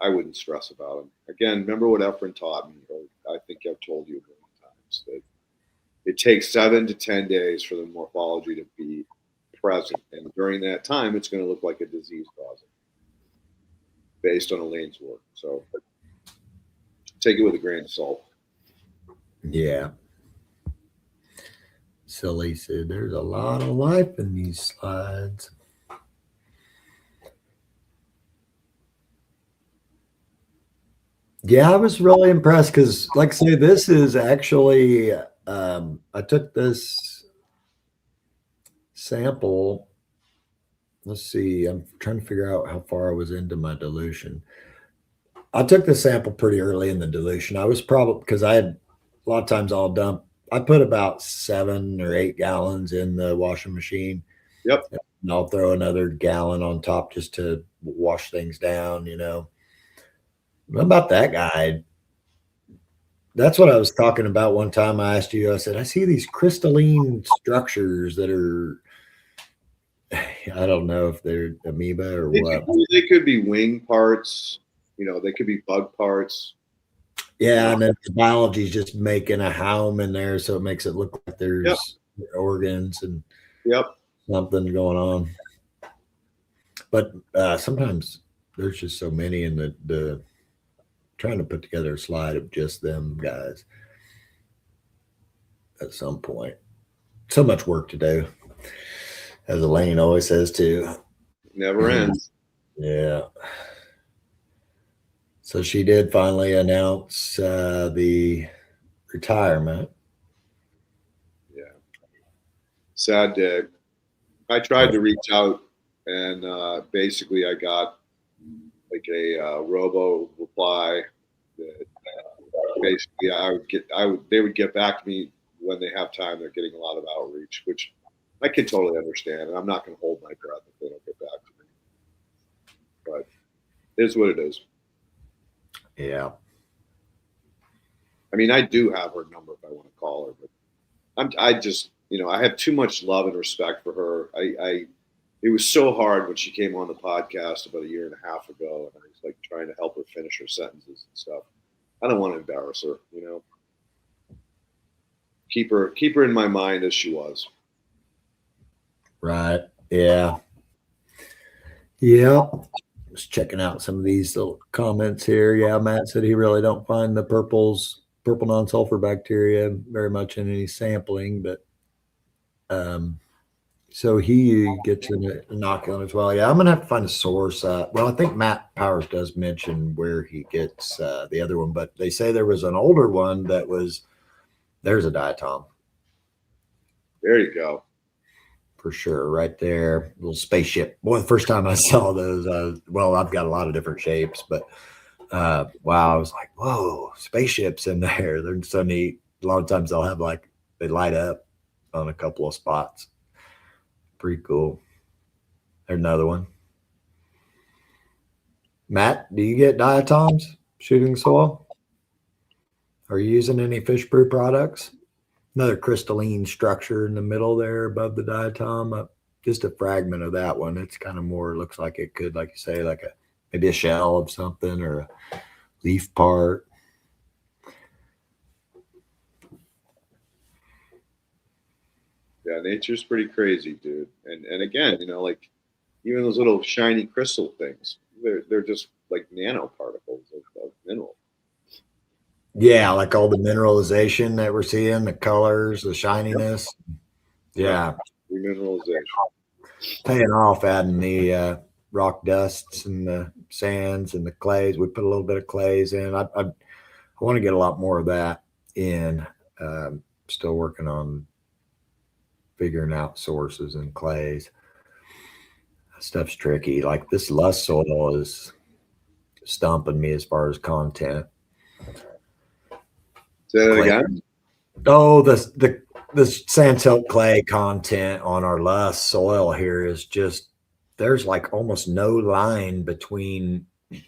I wouldn't stress about them. Again, remember what Efren taught me, or I think I've told you a million times, that it takes 7 to 10 days for the morphology to be present. And during that time, it's going to look like a disease causing based on Elaine's work. So take it with a grain of salt. Yeah. Silly said there's a lot of life in these slides. Yeah, I was really impressed because, like I say, this is actually, I took this sample. Let's see, I'm trying to figure out how far I was into my dilution. I took the sample pretty early in the dilution. I was probably, because I had a lot of times I'll dump, I put about 7 or 8 gallons in the washing machine. Yep. And I'll throw another gallon on top just to wash things down, What about that guy? That's what I was talking about one time. I asked you, I said, I see these crystalline structures that are, I don't know if they're amoeba or what. They could be wing parts, they could be bug parts. Yeah, and then the biology is just making a haum in there, so it makes it look like there's organs and something going on. But sometimes there's just so many in the trying to put together a slide of just them guys at some point. So much work to do, as Elaine always says too. Never ends. Yeah. So she did finally announce the retirement. Yeah. Sad day. I tried to reach out, and basically I got like a robo reply that basically they would get back to me when they have time. They're getting a lot of outreach, which I can totally understand, and I'm not going to hold my breath if they don't get back to me. But it is what it is. Yeah. I mean, I do have her number if I want to call her, but I just, I have too much love and respect for her. it was so hard when she came on the podcast about a year and a half ago, and I was like trying to help her finish her sentences and stuff. I don't want to embarrass her, you know. Keep her in my mind as she was. Right. Yeah. Yeah. Just checking out some of these little comments here. Yeah, Matt said he really don't find the purple non-sulfur bacteria very much in any sampling, but so he gets an inoculant as well. Yeah, I'm gonna have to find a source. Well, I think Matt Powers does mention where he gets the other one, but they say there was an older one that was there's a diatom. There you go. For sure, right there, little spaceship. Boy, the first time I saw those, well, I've got a lot of different shapes, but wow, I was like, whoa, spaceships in there. They're so neat. A lot of times they'll have like they light up on a couple of spots. Pretty cool. There's another one. Matt, do you get diatoms shooting soil? Are you using any fish brew products? Another crystalline structure in the middle there above the diatom. Just a fragment of that one. It's kind of more looks like it could, like you say, like maybe a shell of something or a leaf part. Yeah, nature's pretty crazy, dude. And again, you know, like even those little shiny crystal things, they're just like nanoparticles of mineral. Yeah, like all the mineralization that we're seeing, the colors, the shininess. Yep. Yeah. Remineralization. Paying off adding the rock dusts and the sands and the clays. We put a little bit of clays in. I want to get a lot more of that in. Still working on figuring out sources and clays. That stuff's tricky. Like this lust soil is stumping me as far as content. Say that again. Oh, the sand silt clay content on our lust soil here is just there's like almost no line between the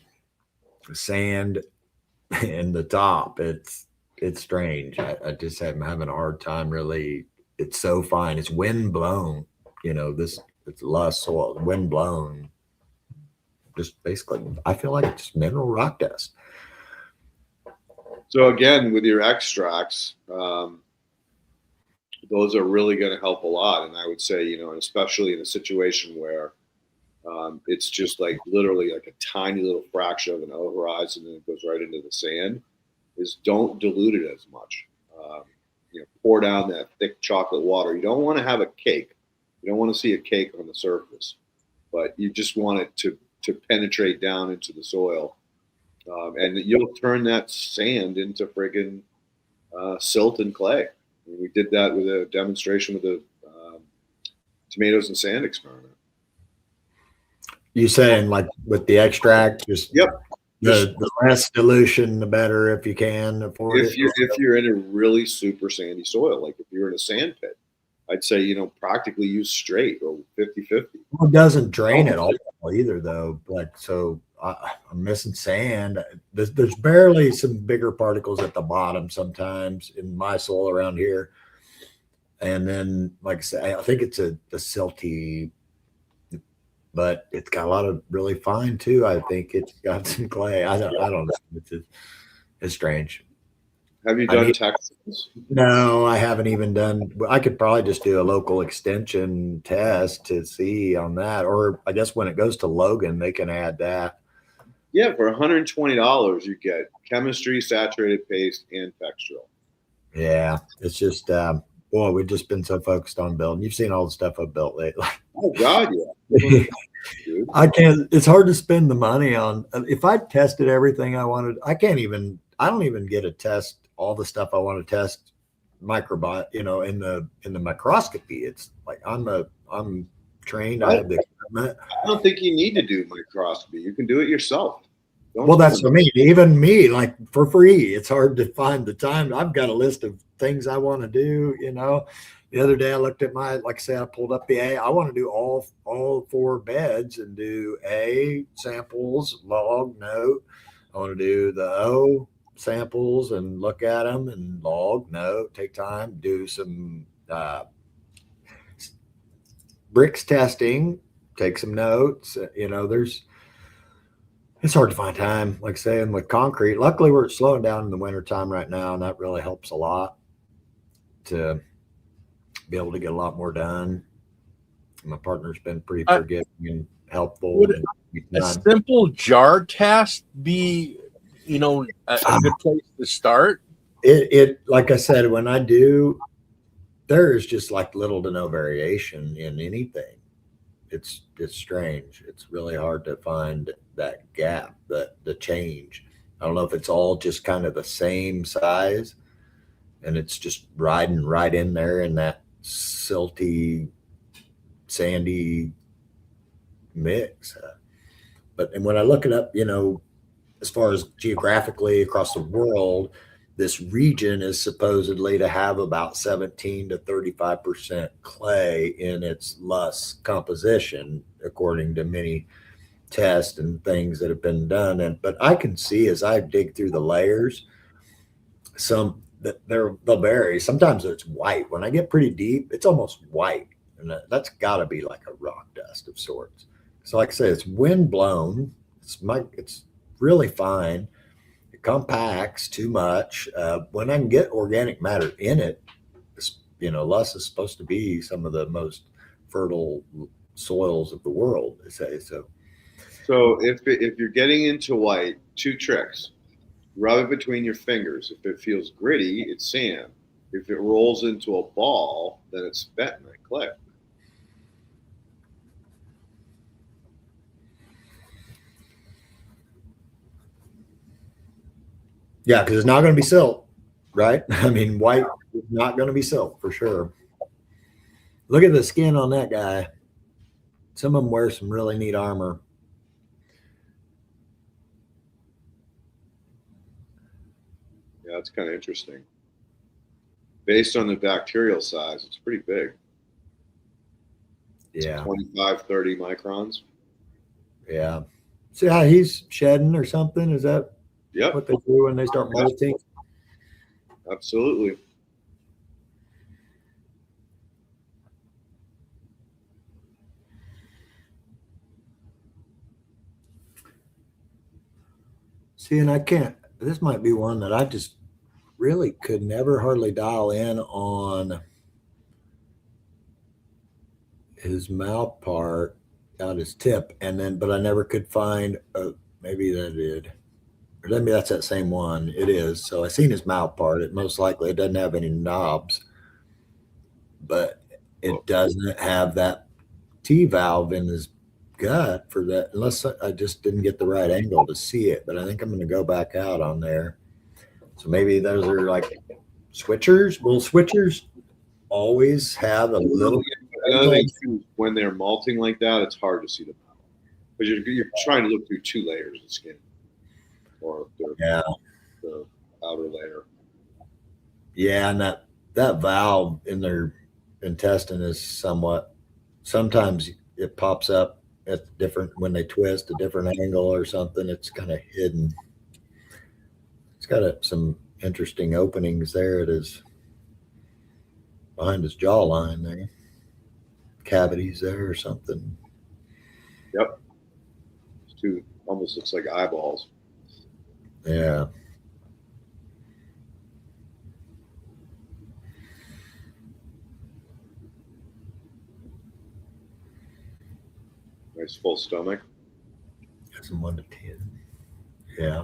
sand and the top. It's strange. I just am having a hard time really. It's so fine. It's wind blown. You know, it's lust soil, wind blown. Just basically, I feel like it's mineral rock dust. So again, with your extracts, those are really going to help a lot. And I would say, you know, especially in a situation where it's just like literally like a tiny little fraction of an O horizon and it goes right into the sand, is don't dilute it as much. You know, pour down that thick chocolate water. You don't want to have a cake. You don't want to see a cake on the surface, but you just want it to penetrate down into the soil. And you'll turn that sand into friggin' silt and clay. And we did that with a demonstration with the tomatoes and sand experiment. You saying like with the extract, just Yep. The less dilution, the better if you can afford it. If you're in a really super sandy soil, like if you're in a sand pit, I'd say, you know, practically use straight or 50-50. Well, it doesn't drain at all either, though. Like, so I'm missing sand. There's barely some bigger particles at the bottom sometimes in my soil around here. And then, like I say, I think it's the silty, but it's got a lot of really fine too. I think it's got some clay. I don't know. It's strange. Have you done Texas? No, I haven't even done. I could probably just do a local extension test to see on that, or I guess when it goes to Logan, they can add that. Yeah, for $120, you get chemistry, saturated paste, and textural. Yeah, it's just, boy, we've just been so focused on building. You've seen all the stuff I've built lately. Oh God, yeah. I can't. It's hard to spend the money on. If I tested everything I wanted, I don't even get to test all the stuff I want to test microbiome, you know, in the microscopy. It's like I'm trained. I have the equipment. I don't think you need to do microscopy. You can do it yourself. Well, that's what I mean. Even me, like for free, it's hard to find the time. I've got a list of things I want to do. You know, the other day I looked at like I said, I pulled up the A. I want to do all 4 beds and do A samples, log, note. I want to do the O samples and look at them and log, note, take time, do some bricks testing take some notes. It's hard to find time, like saying with concrete. Luckily, we're slowing down in the wintertime right now, and that really helps a lot to be able to get a lot more done. My partner's been pretty forgiving and helpful. Would a simple jar test be, a good place to start? It like I said, when I do, there is just like little to no variation in anything. It's strange. It's really hard to find that gap, the change. I don't know if it's all just kind of the same size, and it's just riding right in there in that silty, sandy mix. And when I look it up, as far as geographically across the world, this region is supposedly to have about 17 to 35% clay in its loess composition, according to many tests and things that have been done. But I can see as I dig through the layers, some that they'll vary. Sometimes it's white. When I get pretty deep, it's almost white, and that's got to be like a rock dust of sorts. So, like I say, it's wind blown. It's really fine. Compacts too much. When I can get organic matter in it, loess is supposed to be some of the most fertile soils of the world, they say. So if you're getting into white, two tricks: rub it between your fingers. If it feels gritty, it's sand. If it rolls into a ball, then it's bentonite clay. Yeah, because it's not going to be silt, right? I mean, white is not going to be silt for sure. Look at the skin on that guy. Some of them wear some really neat armor. Yeah, that's kind of interesting. Based on the bacterial size, it's pretty big. Yeah. 25, 30 microns. Yeah. See how he's shedding or something? Is that what they do when they start molting? Absolutely. See, and this might be one that I just really could never hardly dial in on his mouth part, out his tip, but I never could find, maybe that did. Or maybe that's that same one. It is. So I seen his mouth part. It most likely it doesn't have any knobs, but it doesn't have that T valve in his gut for that, unless I just didn't get the right angle to see it. But I think I'm going to go back out on there. So maybe those are like switchers. Will switchers always have a little? Another thing too, when they're malting like that, it's hard to see the metal because you're trying to look through two layers of skin, or the outer layer. Yeah, and that valve in their intestine is sometimes it pops up at different, when they twist a different angle or something, it's kind of hidden. It's got some interesting openings there. It is behind his jawline there, cavities there or something. Yep. It's almost looks like eyeballs. Yeah. Nice full stomach. That's a 1 to 10. Yeah.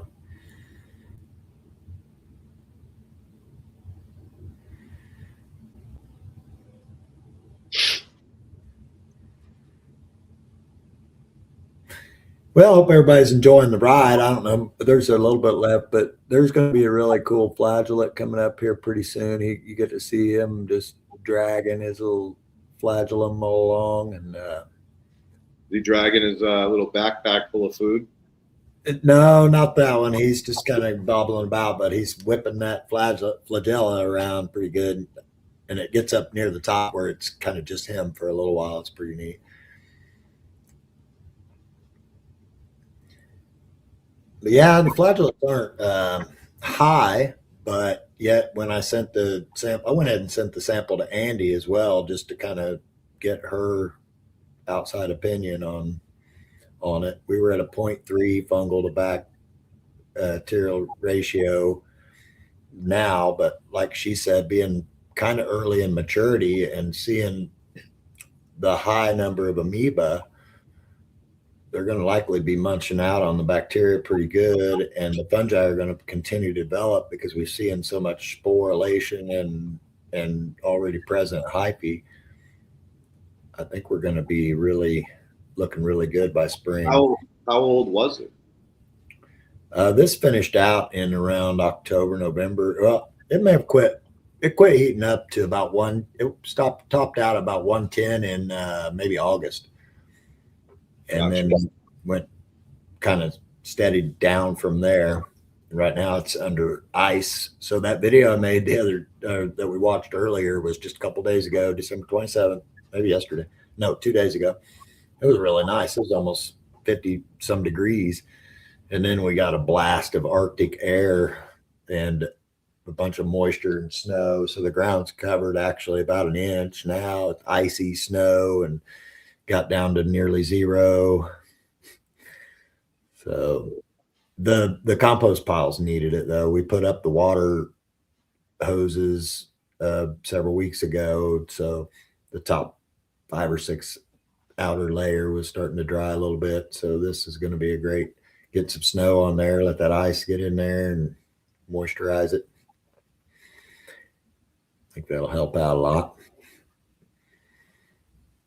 Well, I hope everybody's enjoying the ride. I don't know, but there's a little bit left, but there's going to be a really cool flagellate coming up here pretty soon. You get to see him just dragging his little flagellum along, and is he dragging his little backpack full of food? No, not that one. He's just kind of bobbling about, but he's whipping that flagella around pretty good, and it gets up near the top where it's kind of just him for a little while. It's pretty neat. But yeah, the flagellates aren't high, but yet when I sent the sample, I went ahead and sent the sample to Andy as well, just to kind of get her outside opinion on it. We were at a 0.3 fungal to bacterial ratio now, but like she said, being kind of early in maturity and seeing the high number of amoeba, they're going to likely be munching out on the bacteria pretty good, and the fungi are going to continue to develop because we're seeing so much sporulation and already present hyphae. I think we're going to be really looking really good by spring. How old was it? This finished out in around October, November. Well, it may have quit. It quit heating up to about one. It topped out about 110 in maybe August, and Gotcha. then went kind of steadied down from there. Right now it's under ice. So that video I made the other that we watched earlier was just a couple days ago, December 27th, maybe yesterday. No, 2 days ago. It was really nice. It was almost 50 some degrees. And then we got a blast of Arctic air and a bunch of moisture and snow. So the ground's covered actually about an inch now. It's icy snow and got down to nearly zero. So the compost piles needed it though. We put up the water hoses several weeks ago. So the top 5 or 6 outer layer was starting to dry a little bit. So this is going to be a great, get some snow on there, let that ice get in there and moisturize it. I think that'll help out a lot.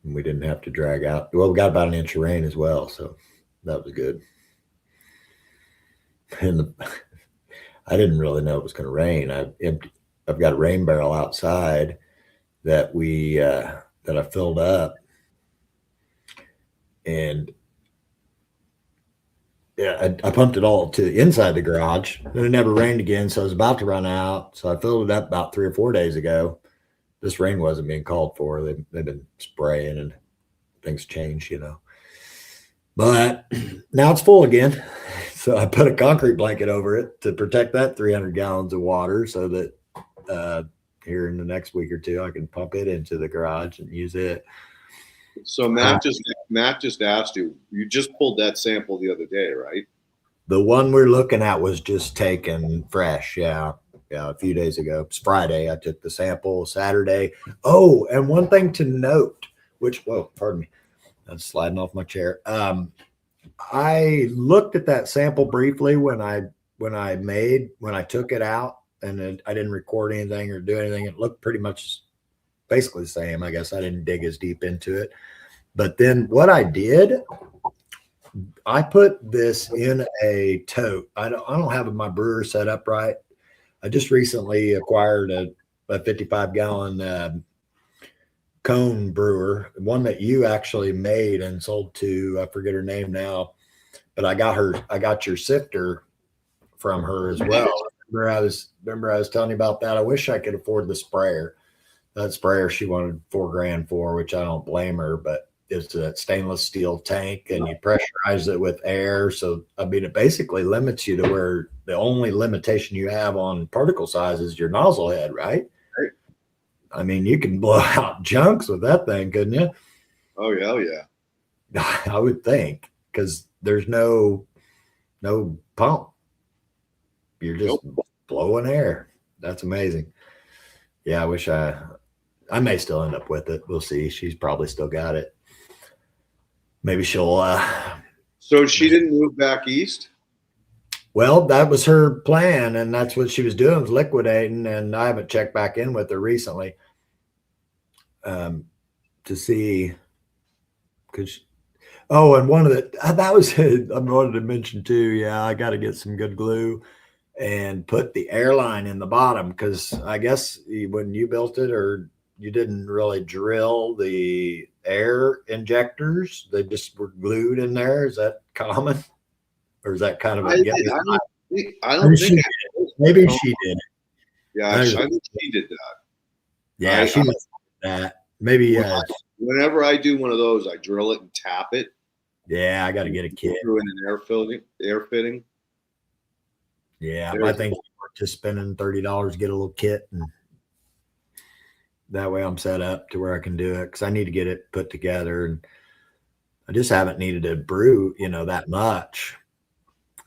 And we didn't have to drag out. Well, we got about an inch of rain as well. So that was good. And I didn't really know it was going to rain. I've got a rain barrel outside that that I filled up, and yeah, I pumped it all to inside the garage. Then it never rained again, so I was about to run out. So I filled it up about 3 or 4 days ago. This rain wasn't being called for. They've been spraying and things change, But now it's full again. So I put a concrete blanket over it to protect that 300 gallons of water so that here in the next week or two, I can pump it into the garage and use it. So Matt just asked you, you just pulled that sample the other day, right? The one we're looking at was just taken fresh. Yeah. A few days ago. It's Friday. I took the sample Saturday. Oh, and one thing to note, pardon me. I'm sliding off my chair. I looked at that sample briefly when I took it out, and I didn't record anything or do anything. It looked pretty much basically the same. I guess I didn't dig as deep into it. But then what I did, I put this in a tote. I don't have my brewer set up right. I just recently acquired a 55-gallon cone brewer, one that you actually made and sold to, I forget her name now, but I got your sifter from her as well. Remember I was telling you about that. I wish I could afford the sprayer. That sprayer she wanted $4,000 for, which I don't blame her, but it's a stainless steel tank and you pressurize it with air. So, I mean, it basically limits you to where the only limitation you have on particle size is your nozzle head, right? I mean, you can blow out junks with that thing, couldn't you? Oh, yeah. I would think, because there's no pump. You're just blowing air. That's amazing. Yeah, I wish I may still end up with it. We'll see. She's probably still got it. Maybe she'll. So she didn't move back east? Well, that was her plan, and that's what she was doing, was liquidating. And I haven't checked back in with her recently to see. And one of that was I wanted to mention too. Yeah, I got to get some good glue and put the airline in the bottom, because I guess when you built it, or you didn't really drill the air injectors, they just were glued in there. Is that common, or is that kind of I don't think maybe she did. Yeah, I think she did that. Yeah, she did that. Maybe whenever I do one of those, I drill it and tap it. Yeah, I got to get a kit. Through in an air fitting. Yeah, I think just spending $30 to get a little kit, and that way I'm set up to where I can do it, because I need to get it put together. And I just haven't needed to brew, that much.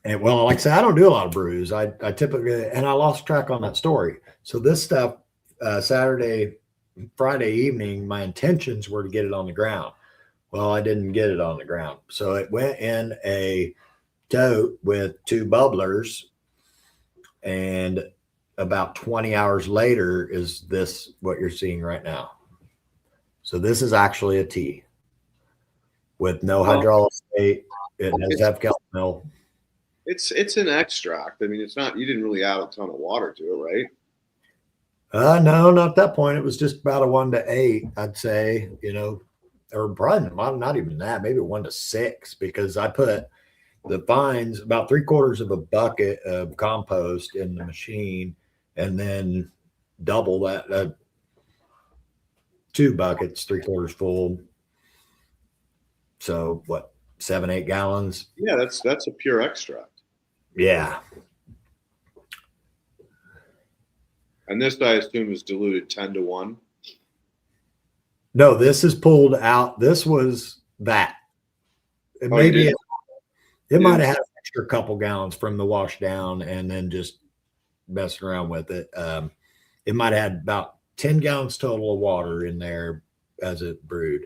And well, like I said, I don't do a lot of brews. I typically, and I lost track on that story. So this stuff, Friday evening, my intentions were to get it on the ground. Well, I didn't get it on the ground. So it went in a tote with 2 bubblers, and about 20 hours later is this what you're seeing right now. So this is actually a tea with no hydraulic state. It does have kelp mill. It's an extract. I mean, it's not. You didn't really add a ton of water to it, right? No, not at that point. It was just about a 1 to 8, I'd say. Or probably not even that. Maybe 1 to 6, because I put the fines about 3/4 of a bucket of compost in the machine, and then double that, 2 buckets, 3/4 full. So what, 7, 8 gallons? Yeah, that's a pure extract. Yeah. And this, I assume, is diluted 10 to 1. No, this is pulled out. This was that. It might have had an extra couple gallons from the wash down and then just messing around with it. It might have had about 10 gallons total of water in there as it brewed.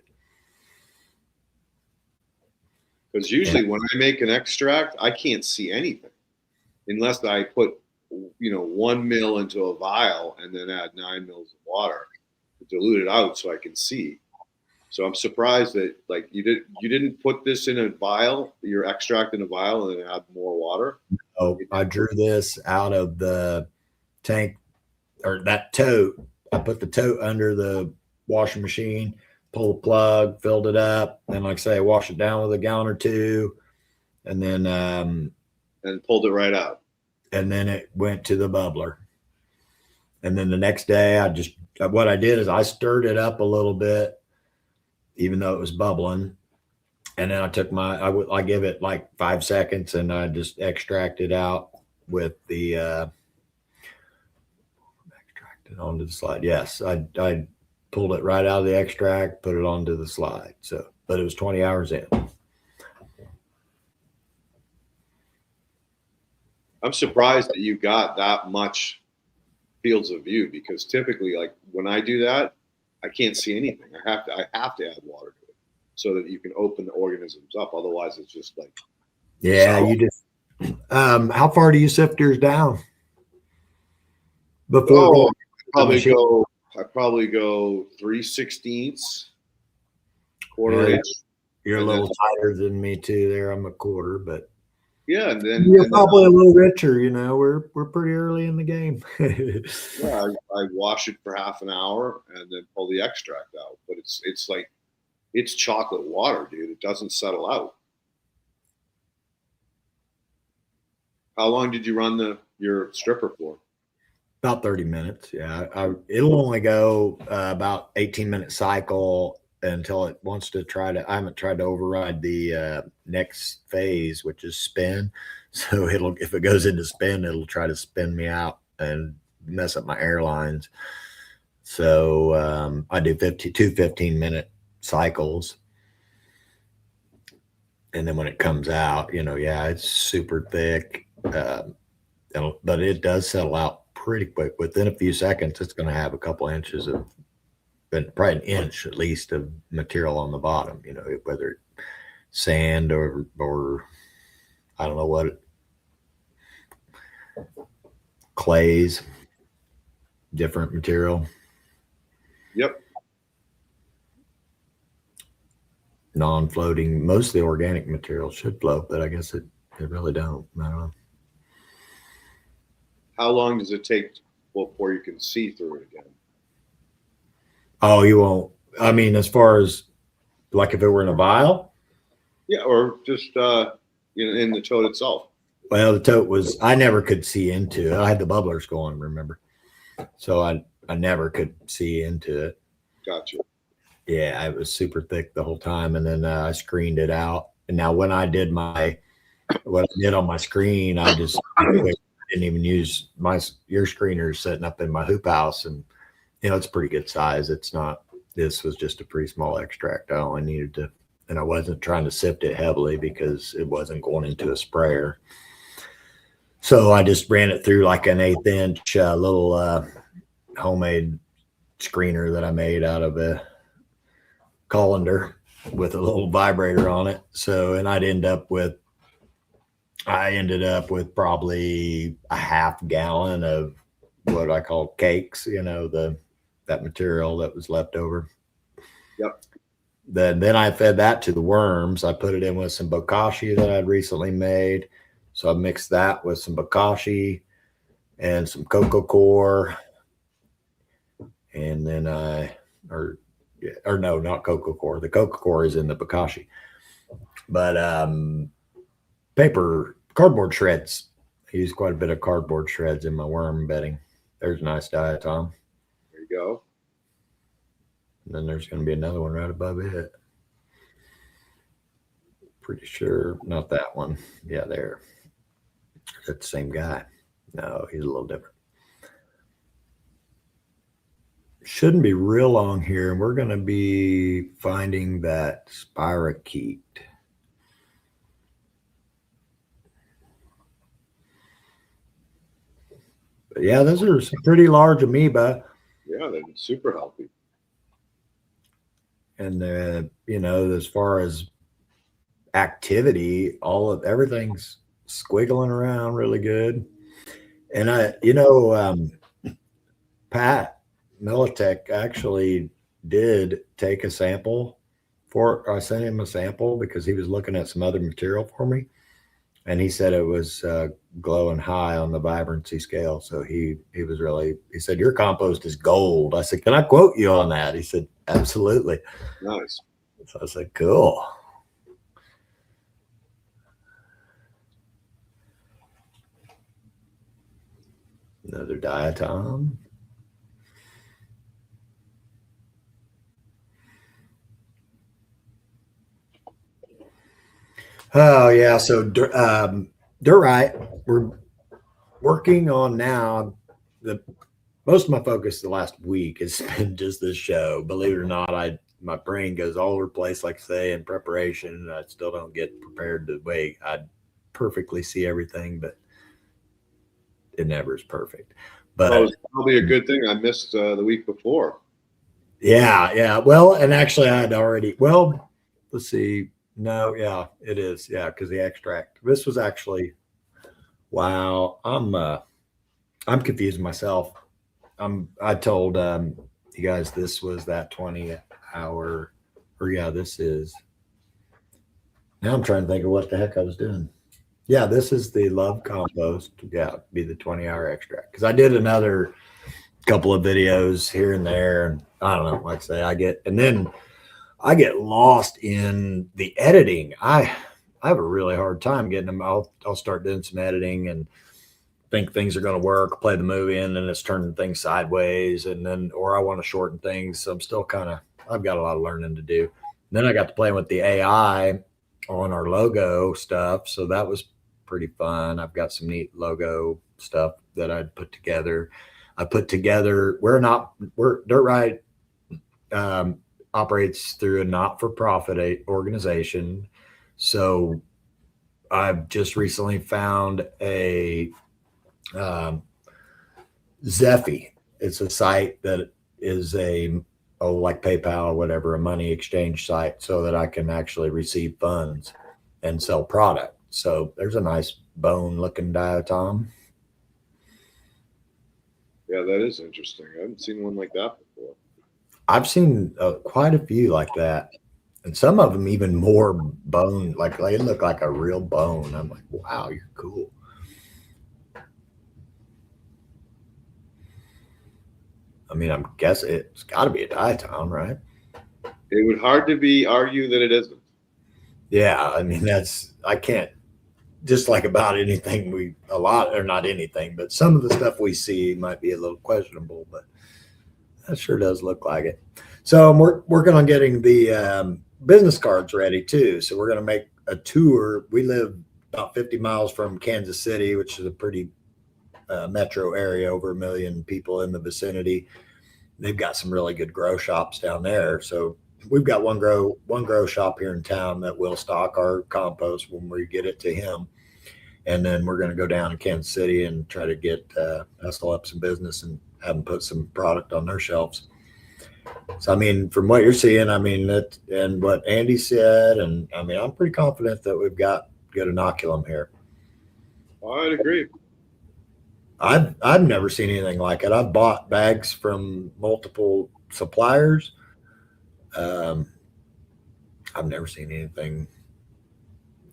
Because usually when I make an extract, I can't see anything unless I put 1 mil into a vial and then add 9 mils of water to dilute it out so I can see. So I'm surprised that you didn't put this in a vial, your extract in a vial, and then add more water. Oh, I drew this out of the tank, or that tote. I put the tote under the washing machine, pulled the plug, filled it up, and like I say, wash it down with a gallon or 2, and then and pulled it right out. And then it went to the bubbler. And then the next day, what I did is I stirred it up a little bit, even though it was bubbling. And then I took I give it like 5 seconds, and I just extract it out with the extracted onto the slide. Yes, I pulled it right out of the extract, put it onto the slide. So, but it was 20 hours in. I'm surprised that you got that much fields of view, because typically, like when I do that, I can't see anything. I have to add water to it so that you can open the organisms up. Otherwise, it's just like you just. How far do you sift yours down? Before I probably go 3/16, quarter inch. You're a little tighter than me too. There, I'm a quarter, but. Yeah, and then you're probably a little richer. We're pretty early in the game. Yeah, I wash it for half an hour and then pull the extract out. But it's like it's chocolate water, dude. It doesn't settle out. How long did you run your stripper for? About 30 minutes. Yeah, it'll only go about 18-minute cycle until it wants to I haven't tried to override the next phase, which is spin. So if it goes into spin, it'll try to spin me out and mess up my airlines. So I do 2 15-minute cycles. And then when it comes out, it's super thick. But it does settle out pretty quick. Within a few seconds, it's going to have a couple inches of, probably an inch at least, of material on the bottom, whether sand or I don't know what, clays, different material. Yep. Non-floating. Most of the organic material should float, but I guess it really don't. I don't know. How long does it take before you can see through it again? Oh, you won't. I mean, as far as like if it were in a vial? Yeah, or just in the tote itself. Well, the tote I never could see into it. I had the bubblers going, remember? So I never could see into it. Gotcha. Yeah, it was super thick the whole time. And then I screened it out. And now when I did what I did on my screen, I didn't even use your screener setting up in my hoop house. And it's pretty good size. This was just a pretty small extract. I only needed to and I wasn't trying to sift it heavily because it wasn't going into a sprayer. So I just ran it through like an 1/8 inch little homemade screener that I made out of a colander with a little vibrator on it. So, and I ended up with probably a 1/2 gallon of what I call cakes, that material that was left over. Yep. Then I fed that to the worms. I put it in with some bokashi that I'd recently made. So I mixed that with some bokashi and some cocoa core. And then no, not cocoa core. The cocoa core is in the bokashi. But cardboard shreds. I use quite a bit of cardboard shreds in my worm bedding. There's a nice diatom. There you go. And then there's going to be another one right above it. Pretty sure, not that one. Yeah, there. That's the same guy. No, he's a little different. Shouldn't be real long here. And we're going to be finding that spirochete. But yeah, those are some pretty large amoeba. Yeah, they're super healthy. And as far as activity, everything's squiggling around really good. And Pat Militech actually did take a sample I sent him a sample because he was looking at some other material for me. And he said it was glowing high on the vibrancy scale. So he said, your compost is gold. I said, can I quote you on that? He said, absolutely. Nice. So I said, cool. Another diatom. Oh yeah, so Dirt-Rite, we're working on now. Most of my focus the last week has been just this show. Believe it or not, my brain goes all over the place, like I say, in preparation. I still don't get prepared the way I perfectly see everything, but it never is perfect. But it's probably a good thing I missed the week before. Yeah. Well, and actually I had already, let's see. No, yeah, it is. Yeah, because the extract. This was actually, wow. I'm confused myself. I told you guys this was that 20-hour, this is. Now I'm trying to think of what the heck I was doing. Yeah, this is the Love Compost. Yeah, be the 20-hour extract. Because I did another couple of videos here and there, and I don't know, like I say, I get lost in the editing. I have a really hard time getting them. I'll start doing some editing and think things are going to work, play the movie, and then it's turning things sideways, or I want to shorten things. So I'm still I've got a lot of learning to do. And then I got to play with the AI on our logo stuff. So that was pretty fun. I've got some neat logo stuff that I'd put together. Dirt-Rite operates through a not-for-profit organization. So I've just recently found a Zephy. It's a site that is like PayPal or whatever, a money exchange site, so that I can actually receive funds and sell product. So there's a nice bone-looking diatom. Yeah, that is interesting. I haven't seen one like that before. I've seen quite a few like that, and some of them even more bone, like they look like a real bone. I'm like, wow, you're cool. I mean, I'm guessing it's got to be a diatom, right? It would hard to argue that it isn't. Yeah, I mean, I can't, just like about anything not anything, but some of the stuff we see might be a little questionable, but that sure does look like it. So I'm working on getting the business cards ready too. So we're going to make a tour. We live about 50 miles from Kansas City, which is a pretty metro area, over 1 million people in the vicinity. They've got some really good grow shops down there. So we've got one grow shop here in town that will stock our compost when we get it to him. And then we're going to go down to Kansas City and try to get hustle up some business and have them put some product on their shelves. So, I mean, from what you're seeing, I mean, that and what Andy said, and I mean, I'm pretty confident that we've got good inoculum here. I'd agree. I've never seen anything like it. I've bought bags from multiple suppliers. I've never seen anything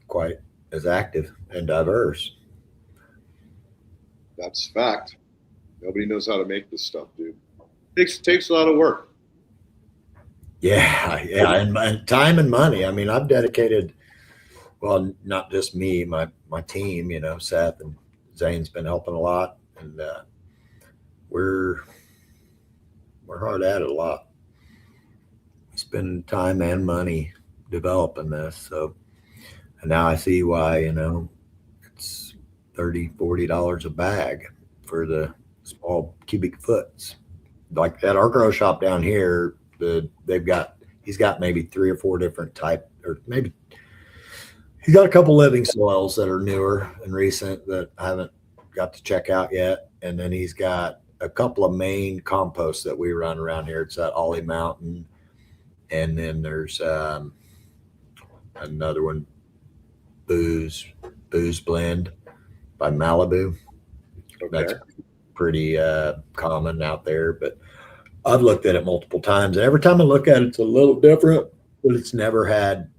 quite as active and diverse. That's fact. Nobody knows how to make this stuff, dude. Takes a lot of work. Yeah, and time and money. I mean, I've dedicated, well, not just me, my team. You know, Seth and Zane's been helping a lot, and we're hard at it a lot. Spending time and money developing this. So, and now I see why, you know, it's $30-$40 a bag for the small cubic foots. Like at our grow shop down here, he's got maybe 3 or 4 different type, or maybe he's got a couple living soils that are newer and recent that I haven't got to check out yet. And then he's got a couple of main composts that we run around here. It's at Ollie Mountain. And then there's another one, Booze Blend by Malibu. Okay. That's pretty common out there, but I've looked at it multiple times, and every time I look at it, it's a little different, but it's never had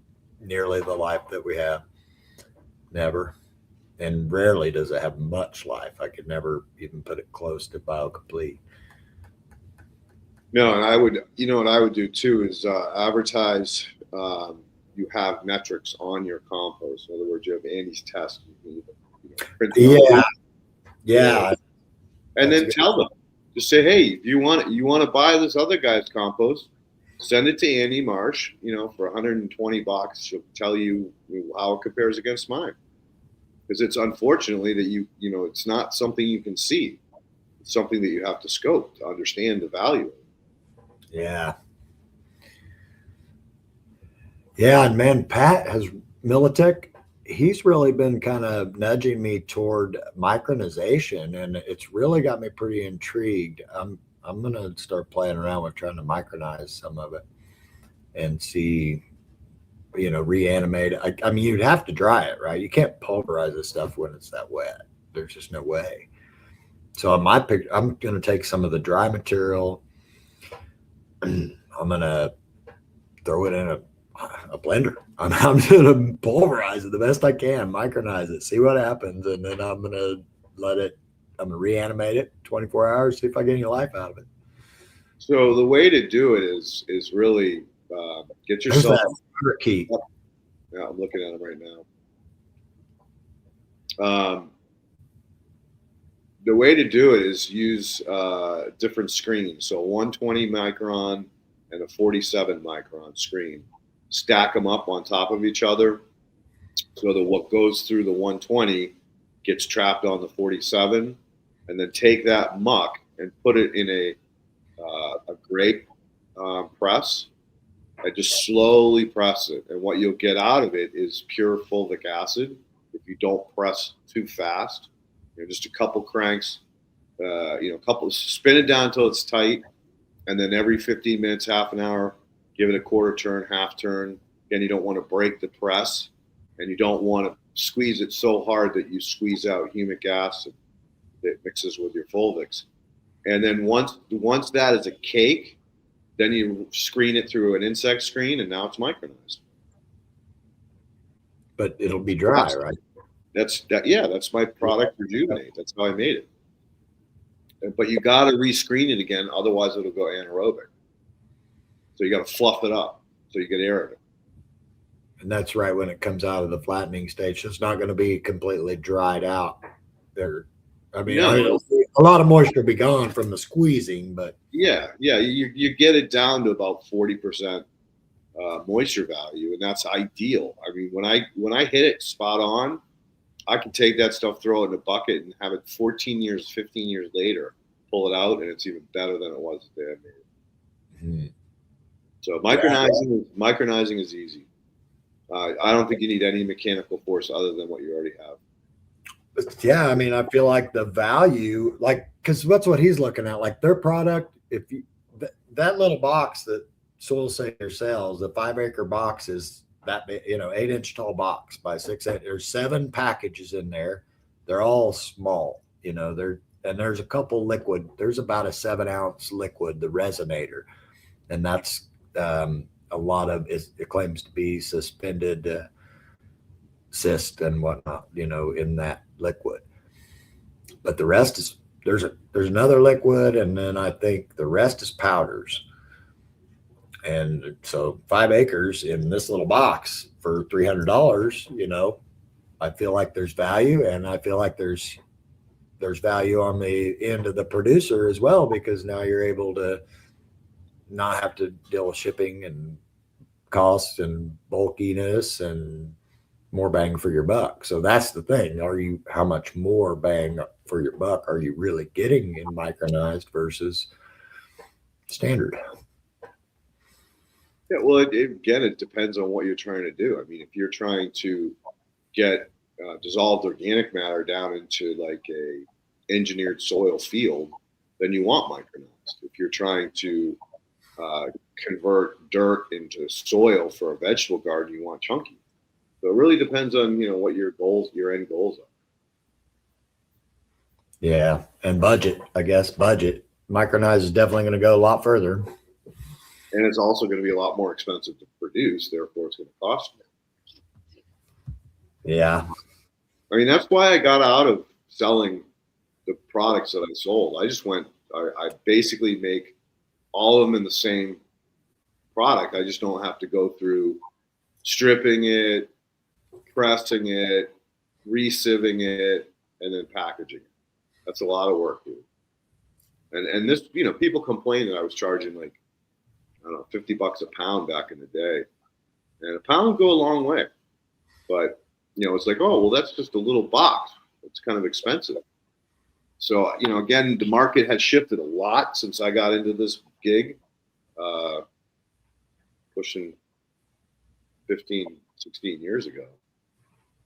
nearly the life that we have. Never. And rarely does it have much life. I could never even put it close to BioComplete. No, and I would, you know, what I would do too is advertise. You have metrics on your compost. In other words, you have Andy's test. You can, print them out. Yeah. And then tell them. Just say, hey, if you want to buy this other guy's compost, send it to Andy Marsh. You know, for $120, she'll tell you how it compares against mine. Because it's unfortunately that you know, it's not something you can see. It's something that you have to scope to understand the value. Yeah. Yeah, and man, Pat has Militech. He's really been kind of nudging me toward micronization, and it's really got me pretty intrigued. I'm gonna start playing around with trying to micronize some of it and see, you know, reanimate it. I mean, you'd have to dry it, right? You can't pulverize this stuff when it's that wet. There's just no way. So on my picture, I'm gonna take some of the dry material. I'm gonna throw it in a blender. I'm gonna pulverize it the best I can, micronize it, see what happens, and then I'm gonna reanimate it 24 hours, see if I get any life out of it. So the way to do it is really get yourself. Key. Yeah, I'm looking at them right now. The way to do it is use different screens. So 120 micron and a 47 micron screen. Stack them up on top of each other so that what goes through the 120 gets trapped on the 47, and then take that muck and put it in a grape press and just slowly press it. And what you'll get out of it is pure fulvic acid if you don't press too fast. You know, just a couple cranks, spin it down until it's tight, and then every 15 minutes, half an hour, give it a quarter turn, half turn. Again, you don't want to break the press, and you don't want to squeeze it so hard that you squeeze out humic acid that mixes with your fulvics. And then once that is a cake, then you screen it through an insect screen, and now it's micronized. But it'll be dry, right? That's my product, Rejuvenate. That's how I made it. But you got to rescreen it again, otherwise it'll go anaerobic. So you got to fluff it up so you get air in it. And that's right when it comes out of the flattening stage. It's not going to be completely dried out there. I mean, a lot of moisture will be gone from the squeezing, but you get it down to about 40% moisture value, and that's ideal. I mean, when I hit it spot on, I can take that stuff, throw it in a bucket, and have it 15 years later, pull it out, and it's even better than it was the day I made it. So micronizing is easy. I don't think you need any mechanical force other than what you already have. Yeah, I mean, I feel like the value, like, because that's what he's looking at, like their product. If you that little box that Soil Savior sells, the 5-acre box is that big, 8-inch tall box by 6 inch. There's 7 packages in there. They're all small, there's a couple liquid. There's about a 7-ounce liquid, the resonator, and that's a lot of it claims to be suspended cyst and whatnot, in that liquid. But the rest is there's another liquid, and then I think the rest is powders. And so 5 acres in this little box for $300, I feel like there's value, and I feel like there's value on the end of the producer as well, because now you're able to not have to deal with shipping and costs and bulkiness and more bang for your buck. So that's the thing. How much more bang for your buck are you really getting in micronized versus standard? Yeah, well, it depends on what you're trying to do. I mean, if you're trying to get dissolved organic matter down into like a engineered soil field, then you want micronized. If you're trying to convert dirt into soil for a vegetable garden, you want chunky. So it really depends on what your end goals are. Yeah, and budget. I guess budget. Micronized is definitely going to go a lot further. And it's also going to be a lot more expensive to produce, therefore it's going to cost more. Yeah. I mean, that's why I got out of selling the products that I sold. I basically make all of them in the same product. I just don't have to go through stripping it, pressing it, re-sieving it, and then packaging it. That's a lot of work, dude. And this, people complain that I was charging like, I don't know, $50 a pound back in the day. And a pound would go a long way. But, it's like, oh, well, that's just a little box. It's kind of expensive. So, again, the market has shifted a lot since I got into this gig, pushing 15, 16 years ago.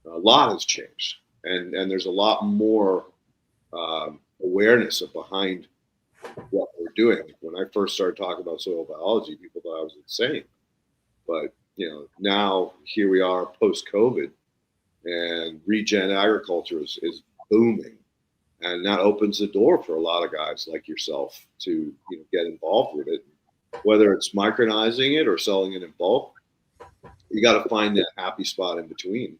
A lot has changed. And there's a lot more awareness behind what we're doing. When I first started talking about soil biology, people thought I was insane. But, now here we are post-COVID, and regen agriculture is booming. And that opens the door for a lot of guys like yourself to get involved with it. Whether it's micronizing it or selling it in bulk, you got to find that happy spot in between.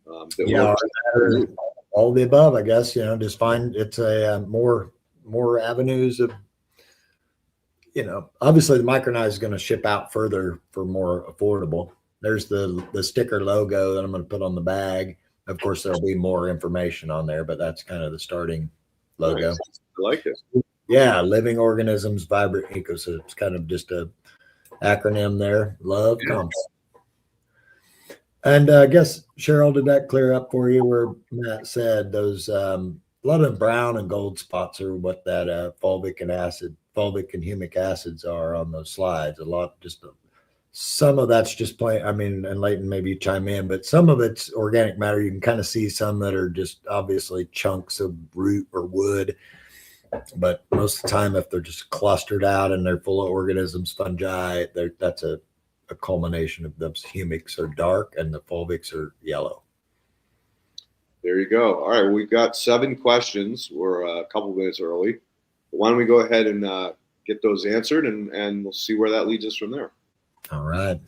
All the above, I guess. Just find it's a more avenues of. Obviously the micronized is going to ship out further for more affordable. There's the sticker logo that I'm going to put on the bag. Of course, there'll be more information on there, but that's kind of the starting logo. Nice. I like it. Yeah, living organisms, vibrant ecosystems, kind of just a acronym there. Love comes. And I guess, Cheryl, did that clear up for you where Matt said those a lot of brown and gold spots are what that fulvic and humic acids are on those slides. Some of that's just plain, and Leighton, maybe you chime in, but some of it's organic matter. You can kind of see some that are just obviously chunks of root or wood. But most of the time, if they're just clustered out and they're full of organisms, fungi, that's a culmination of those humics are dark and the fulvics are yellow. There you go. All right, we've got 7 questions. We're a couple minutes early. Why don't we go ahead and get those answered, and we'll see where that leads us from there. All right.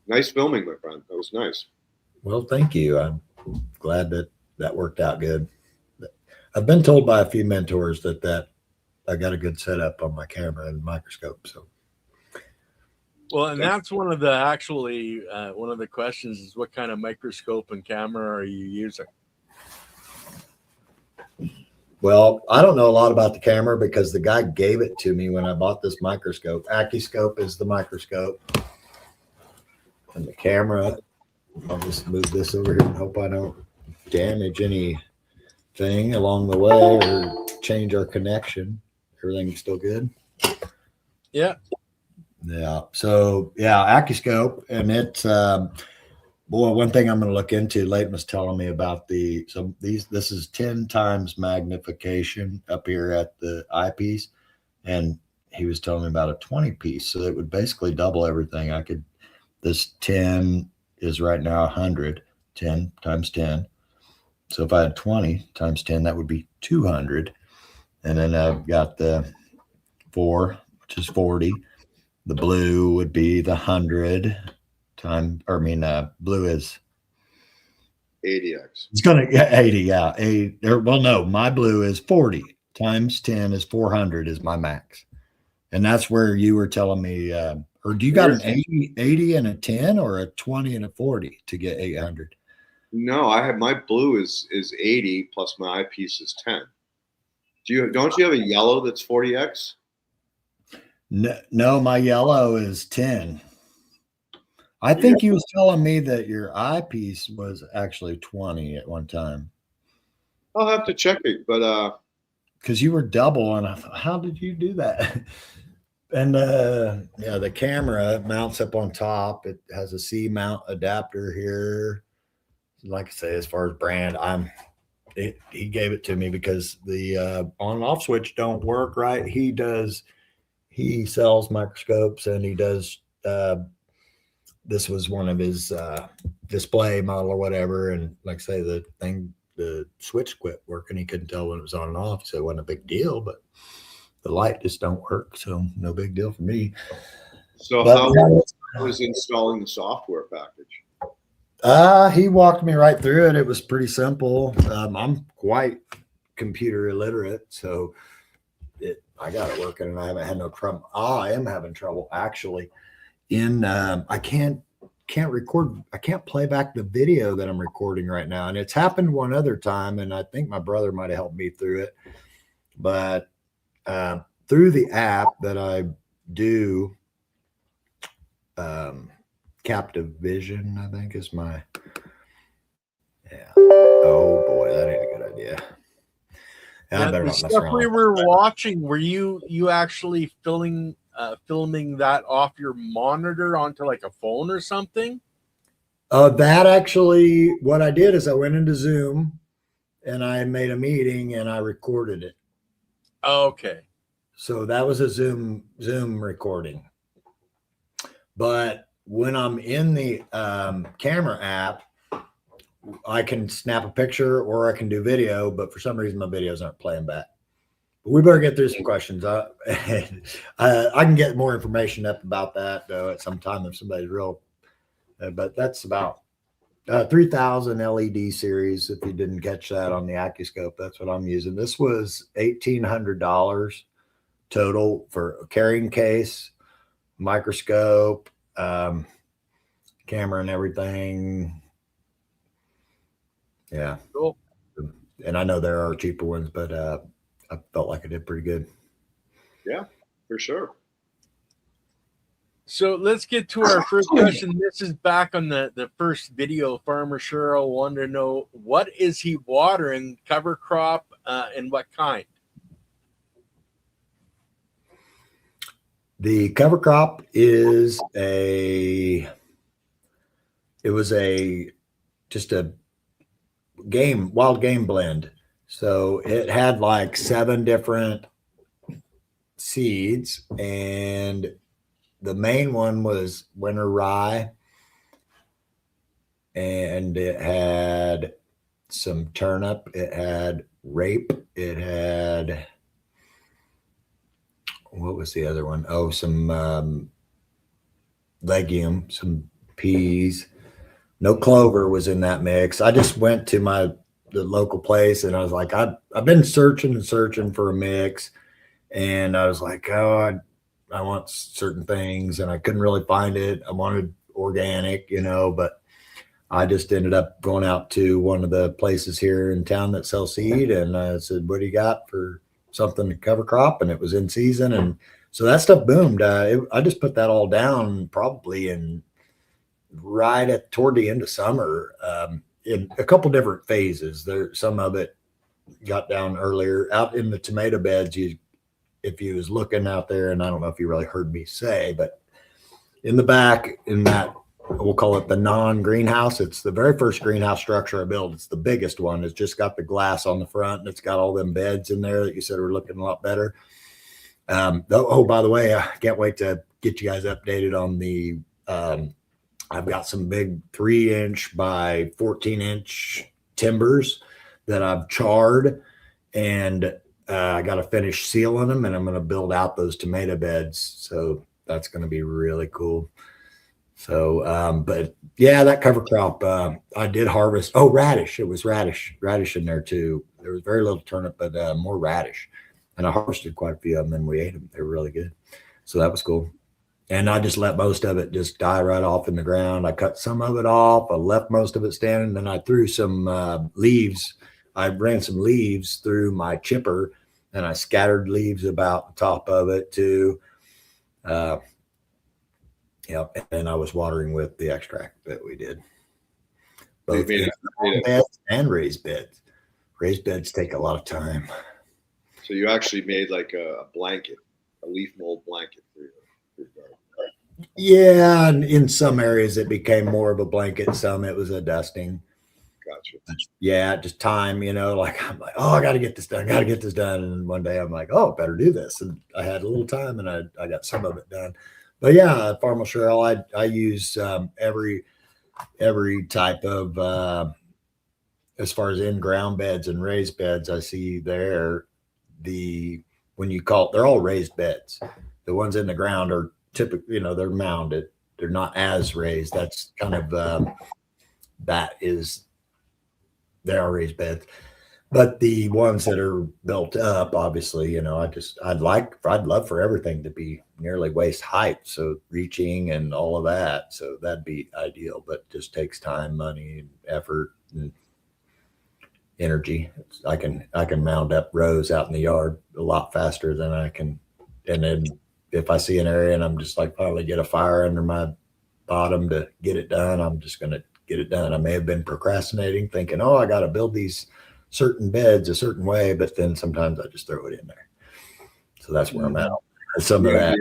Nice filming, my friend. That was nice. Well, thank you. I'm glad that worked out good. I've been told by a few mentors that I got a good setup on my camera and microscope. So. Well, and that's one of the questions is what kind of microscope and camera are you using? Well, I don't know a lot about the camera because the guy gave it to me when I bought this microscope. Achiscope is the microscope. And the camera, I'll just move this over here and hope I don't damage anything along the way or change our connection. Everything's still good? Yeah. Yeah. So yeah, Accuscope, and it's boy, one thing I'm going to look into. Leighton was telling me about this is 10 times magnification up here at the eyepiece, and he was telling me about a 20 piece, so it would basically double everything. This 10 is right now 100, 10 times 10. So if I had 20 times 10, that would be 200. And then I've got the 4, which is 40. The blue would be the 100 time, or I mean, blue is 80x. it's going to get 80. Yeah. Well, no, my blue is 40 times 10 is 400 is my max. And that's where you were telling me, or do you got an 80 and a 10 or a 20 and a 40 to get 800? No, I have my blue is 80 plus my eyepiece is 10. Don't you have a yellow that's 40x? No, my yellow is 10. I think you was telling me that your eyepiece was actually 20 at one time. I'll have to check it, but because you were double, and I thought, how did you do that? And yeah, the camera mounts up on top. It has a C mount adapter here. Like I say, as far as brand, he gave it to me because the on and off switch don't work right. He sells microscopes, and he does this was one of his display model or whatever, and like I say, the switch quit working. He couldn't tell when it was on and off, so it wasn't a big deal, but the light just don't work, so no big deal for me. So how was installing the software package? He walked me right through it. It was pretty simple. I'm quite computer illiterate, so I got it working, and I haven't had no trouble. I am having trouble actually I can't record. I can't play back the video that I'm recording right now. And it's happened one other time, and I think my brother might have helped me through it. But through the app that I do, Captive Vision, I think is my, yeah. Oh boy, that ain't a good idea. Yeah, the stuff we were watching, were you actually filming that off your monitor onto like a phone or something? That actually, what I did is I went into Zoom and I made a meeting and I recorded it. Okay. So that was a Zoom recording. But when I'm in the camera app, I can snap a picture or I can do video, but for some reason my videos aren't playing back. But we better get through some questions. I can get more information up about that though at some time if somebody's real. But that's about 3000 LED series. If you didn't catch that on the Accuscope, that's what I'm using. This was $1,800 total for a carrying case, microscope, camera and everything. Yeah. Cool. And I know there are cheaper ones, but I felt like I did pretty good. Yeah, for sure. So let's get to our first question. This is back on the first video. Farmer Cheryl wanted to know, what is he watering, cover crop, and what kind? The cover crop is just a wild game blend. So it had like 7 different seeds, and the main one was winter rye, and it had some turnip, it had rape, it had, what was the other one? Oh, some legume, some peas. No clover was in that mix. I just went to the local place and I was like, I've been searching and searching for a mix, and I was like, oh, I want certain things, and I couldn't really find it. I wanted organic, but I just ended up going out to one of the places here in town that sell seed, and I said, what do you got for something to cover crop? And it was in season, and so that stuff boomed. I just put that all down probably toward the end of summer, in a couple different phases. Some of it got down earlier out in the tomato beds. If you was looking out there, and I don't know if you really heard me say, but in the back, in that, we'll call it the non-greenhouse. It's the very first greenhouse structure I built. It's the biggest one. It's just got the glass on the front, and it's got all them beds in there that you said were looking a lot better. Oh, by the way, I can't wait to get you guys updated on the, I've got some big 3-inch by 14-inch timbers that I've charred, and I got to finish sealing them, and I'm going to build out those tomato beds. So that's going to be really cool. So, but yeah, that cover crop, I did harvest. Oh, radish. It was radish in there too. There was very little turnip, but more radish. And I harvested quite a few of them, and we ate them. They were really good. So that was cool. And I just let most of it just die right off in the ground. I cut some of it off. I left most of it standing. Then I threw some leaves. I ran some leaves through my chipper, and I scattered leaves about the top of it too. And I was watering with the extract that we did. Both beds and raised beds. Raised beds take a lot of time. So you actually made like a blanket, a leaf mold blanket for your garden. Yeah, and in some areas it became more of a blanket. Some it was a dusting. Gotcha. Yeah, just time, like I'm like, oh, I got to get this done. And one day I'm like, oh, better do this. And I had a little time, and I got some of it done. But yeah, Farmer Cheryl, I use every type of, as far as in-ground beds and raised beds, I see there, when you call it, they're all raised beds. The ones in the ground are typically, they're mounded. They're not as raised. That's kind of, they are raised beds. But the ones that are built up, obviously, I'd love for everything to be nearly waist height. So reaching and all of that. So that'd be ideal, but it just takes time, money, and effort and energy. I can mound up rows out in the yard a lot faster than I can. And then if I see an area and I'm just like, probably get a fire under my bottom to get it done, I'm just going to get it done. I may have been procrastinating, thinking, oh, I got to build these certain beds a certain way, but then sometimes I just throw it in there. So that's where I'm at. And some of that.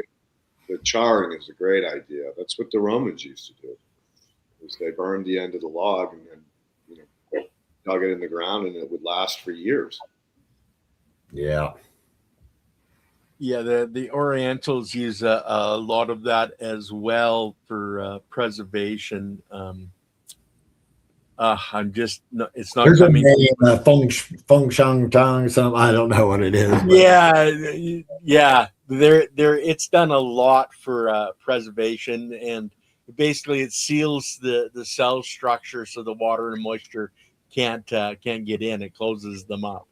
The charring is a great idea. That's what the Romans used to do. Is they burned the end of the log and then dug it in the ground, and it would last for years. Yeah. Yeah, the Orientals use a lot of that as well for preservation. I'm just it's not There's coming. A name, feng shang tang, something, I don't know what it is. Yeah. There it's done a lot for preservation, and basically it seals the cell structure so the water and moisture can't get in. It closes them up.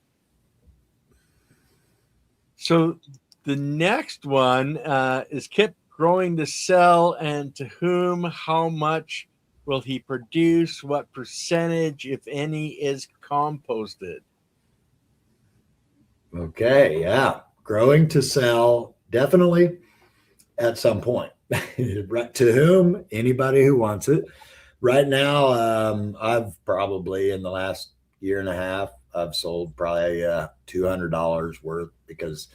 So the next one is Kip growing to sell, and to whom, how much will he produce? What percentage, if any, is composted? Okay, yeah. Growing to sell, definitely at some point. To whom? Anybody who wants it. Right now, I've probably in the last year and a half, I've sold probably $200 worth, because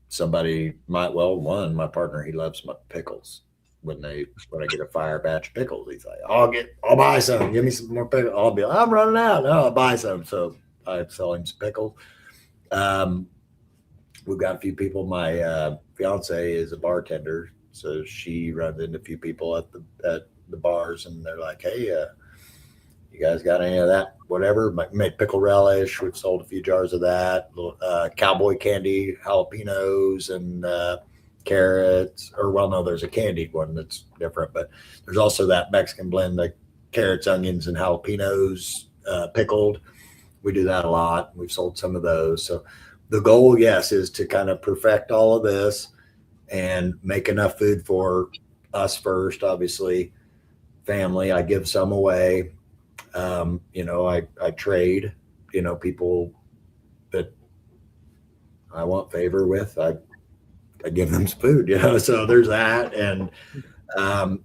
somebody my partner, he loves my pickles. When I get a fire batch of pickles, he's like, I'll buy some. Give me some more pickles. I'll be like, I'm running out. No, I'll buy some. So I sell him some pickles. We've got a few people. My fiance is a bartender, so she runs into a few people at the bars, and they're like, hey, you guys got any of that? Whatever. Made pickle relish. We've sold a few jars of that. Little cowboy candy, jalapenos, and carrots. Or, well, no, there's a candied one that's different, but there's also that Mexican blend, like carrots, onions, and jalapenos pickled. We do that a lot. We've sold some of those. So the goal, yes, is to kind of perfect all of this and make enough food for us first, obviously, family. I give some away. I trade, people that I want favor with, I give them some food, so there's that. And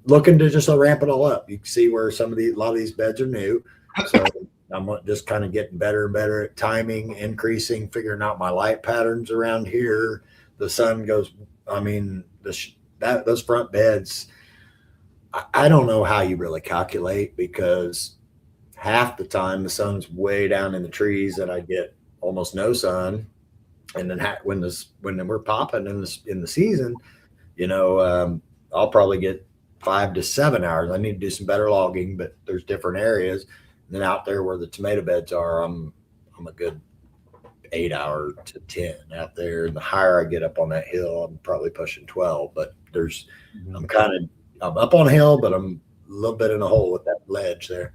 looking to just ramp it all up. You can see where a lot of these beds are new. So I'm just kind of getting better and better at timing, increasing, figuring out my light patterns around here. The sun goes, those front beds, I don't know how you really calculate, because half the time the sun's way down in the trees and I get almost no sun. And then when we're popping in the season, I'll probably get 5 to 7 hours. I need to do some better logging, but there's different areas. And then out there where the tomato beds are, I'm a good 8 hour to 10 out there. And the higher I get up on that hill, I'm probably pushing 12. But I'm up on a hill, but I'm a little bit in a hole with that ledge there.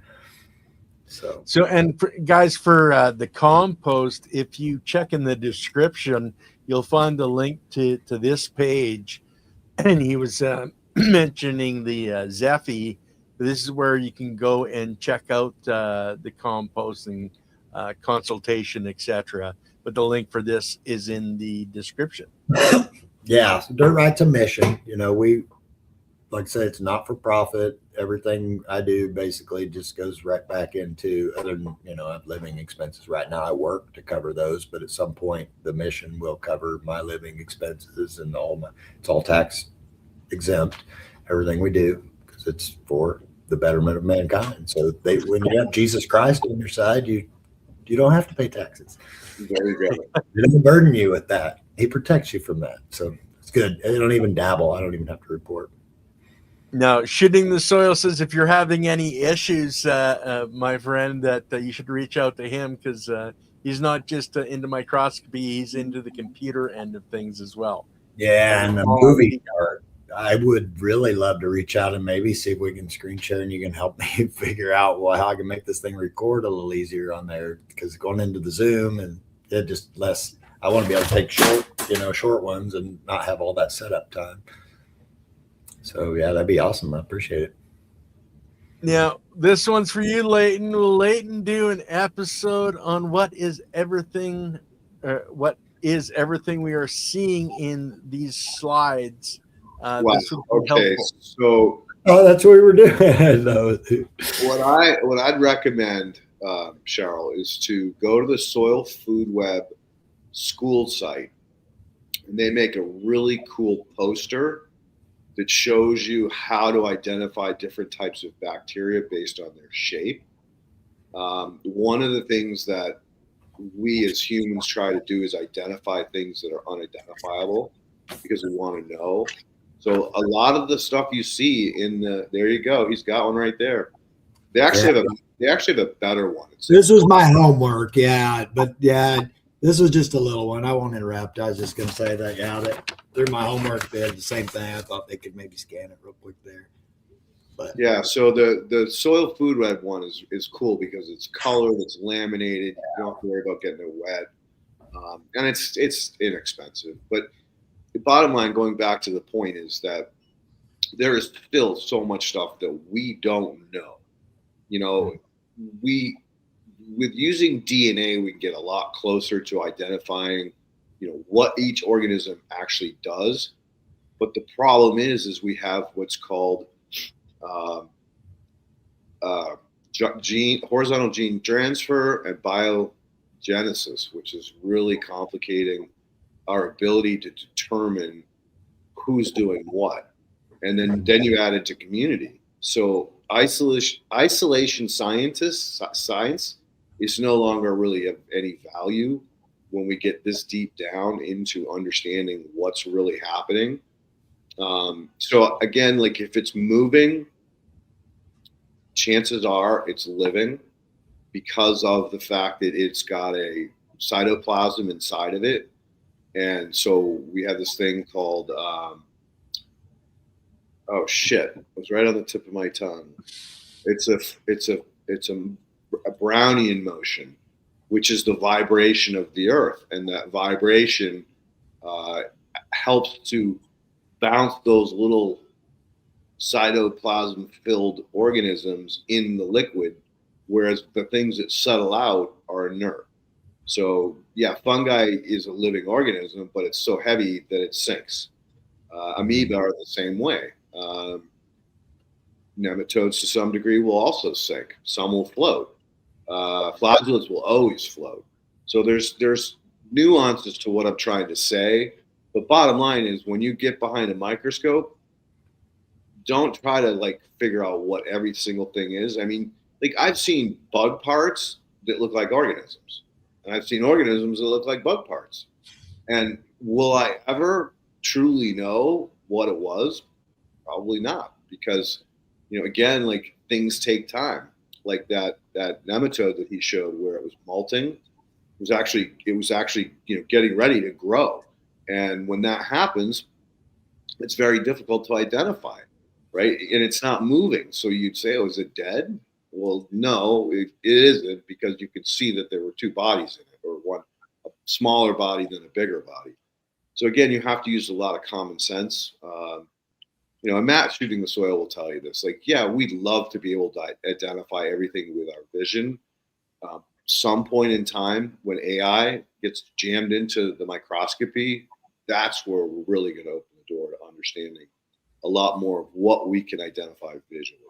So and guys, for the compost, if you check in the description, you'll find a link to this page. And he was mentioning the Zephy. This is where you can go and check out the composting consultation, etc. But the link for this is in the description. Yeah, so Dirt-Rite's a mission. We, like I said, it's not for profit. Everything I do basically just goes right back into, other than, I have living expenses right now. I work to cover those, but at some point the mission will cover my living expenses, and it's all tax exempt, everything we do, because it's for the betterment of mankind. So when you have Jesus Christ on your side, you don't have to pay taxes. There you go. He doesn't burden you with that. He protects you from that. So it's good. I don't even dabble. I don't even have to report. Now, Shooting the Soil says if you're having any issues, my friend, that you should reach out to him, because he's not just into microscopy, he's into the computer end of things as well. Yeah, and the movie art. I would really love to reach out and maybe see if we can screen share, and you can help me figure out how I can make this thing record a little easier on there, because going into the Zoom and it just less. I want to be able to take short ones and not have all that setup time. So yeah, that'd be awesome. I appreciate it. Now, this one's for you, Leighton. Will Leighton do an episode on what is everything we are seeing in these slides? Wow. Okay, so that's what we were doing. What I'd recommend, Cheryl, is to go to the Soil Food Web school site, and they make a really cool poster that shows you how to identify different types of bacteria based on their shape. One of the things that we as humans try to do is identify things that are unidentifiable, because we want to know. So a lot of the stuff you see there you go. He's got one right there. They actually have a better one. This was my homework. Yeah. But yeah, this was just a little one. I won't interrupt. I was just going to say that, through my homework, they had the same thing. I thought they could maybe scan it real quick there. But yeah, so the Soil Food Web one is cool because it's colored, it's laminated. You don't have to worry about getting it wet, and it's inexpensive. But the bottom line, going back to the point, is that there is still so much stuff that we don't know. With using DNA, we can get a lot closer to identifying, what each organism actually does. But the problem is we have what's called horizontal gene transfer and biogenesis, which is really complicating our ability to determine who's doing what. And then you add it to community. So isolation science is no longer really of any value when we get this deep down into understanding what's really happening. So again, like if it's moving, chances are it's living, because of the fact that it's got a cytoplasm inside of it. And so we have this thing called, oh shit, it was right on the tip of my tongue. It's a Brownian motion, which is the vibration of the earth. And that vibration helps to bounce those little cytoplasm-filled organisms in the liquid, whereas the things that settle out are inert. So yeah, fungi is a living organism, but it's so heavy that it sinks. Amoeba are the same way. Nematodes to some degree will also sink. Some will float. Flagellates will always float. So there's nuances to what I'm trying to say. But bottom line is, when you get behind a microscope, don't try to like figure out what every single thing is. I mean, like I've seen bug parts that look like organisms, and I've seen organisms that look like bug parts. And will I ever truly know what it was? Probably not, because again, like things take time. Like that nematode that he showed, where it was molting, it was actually getting ready to grow, and when that happens, it's very difficult to identify, right? And it's not moving. So you'd say, oh, is it dead? Well, no, it isn't, because you could see that there were two bodies in it, or one, a smaller body than a bigger body. So again, you have to use a lot of common sense. And Matt shooting the soil will tell you this. Like, yeah, we'd love to be able to identify everything with our vision. Some point in time, when AI gets jammed into the microscopy, that's where we're really going to open the door to understanding a lot more of what we can identify visually.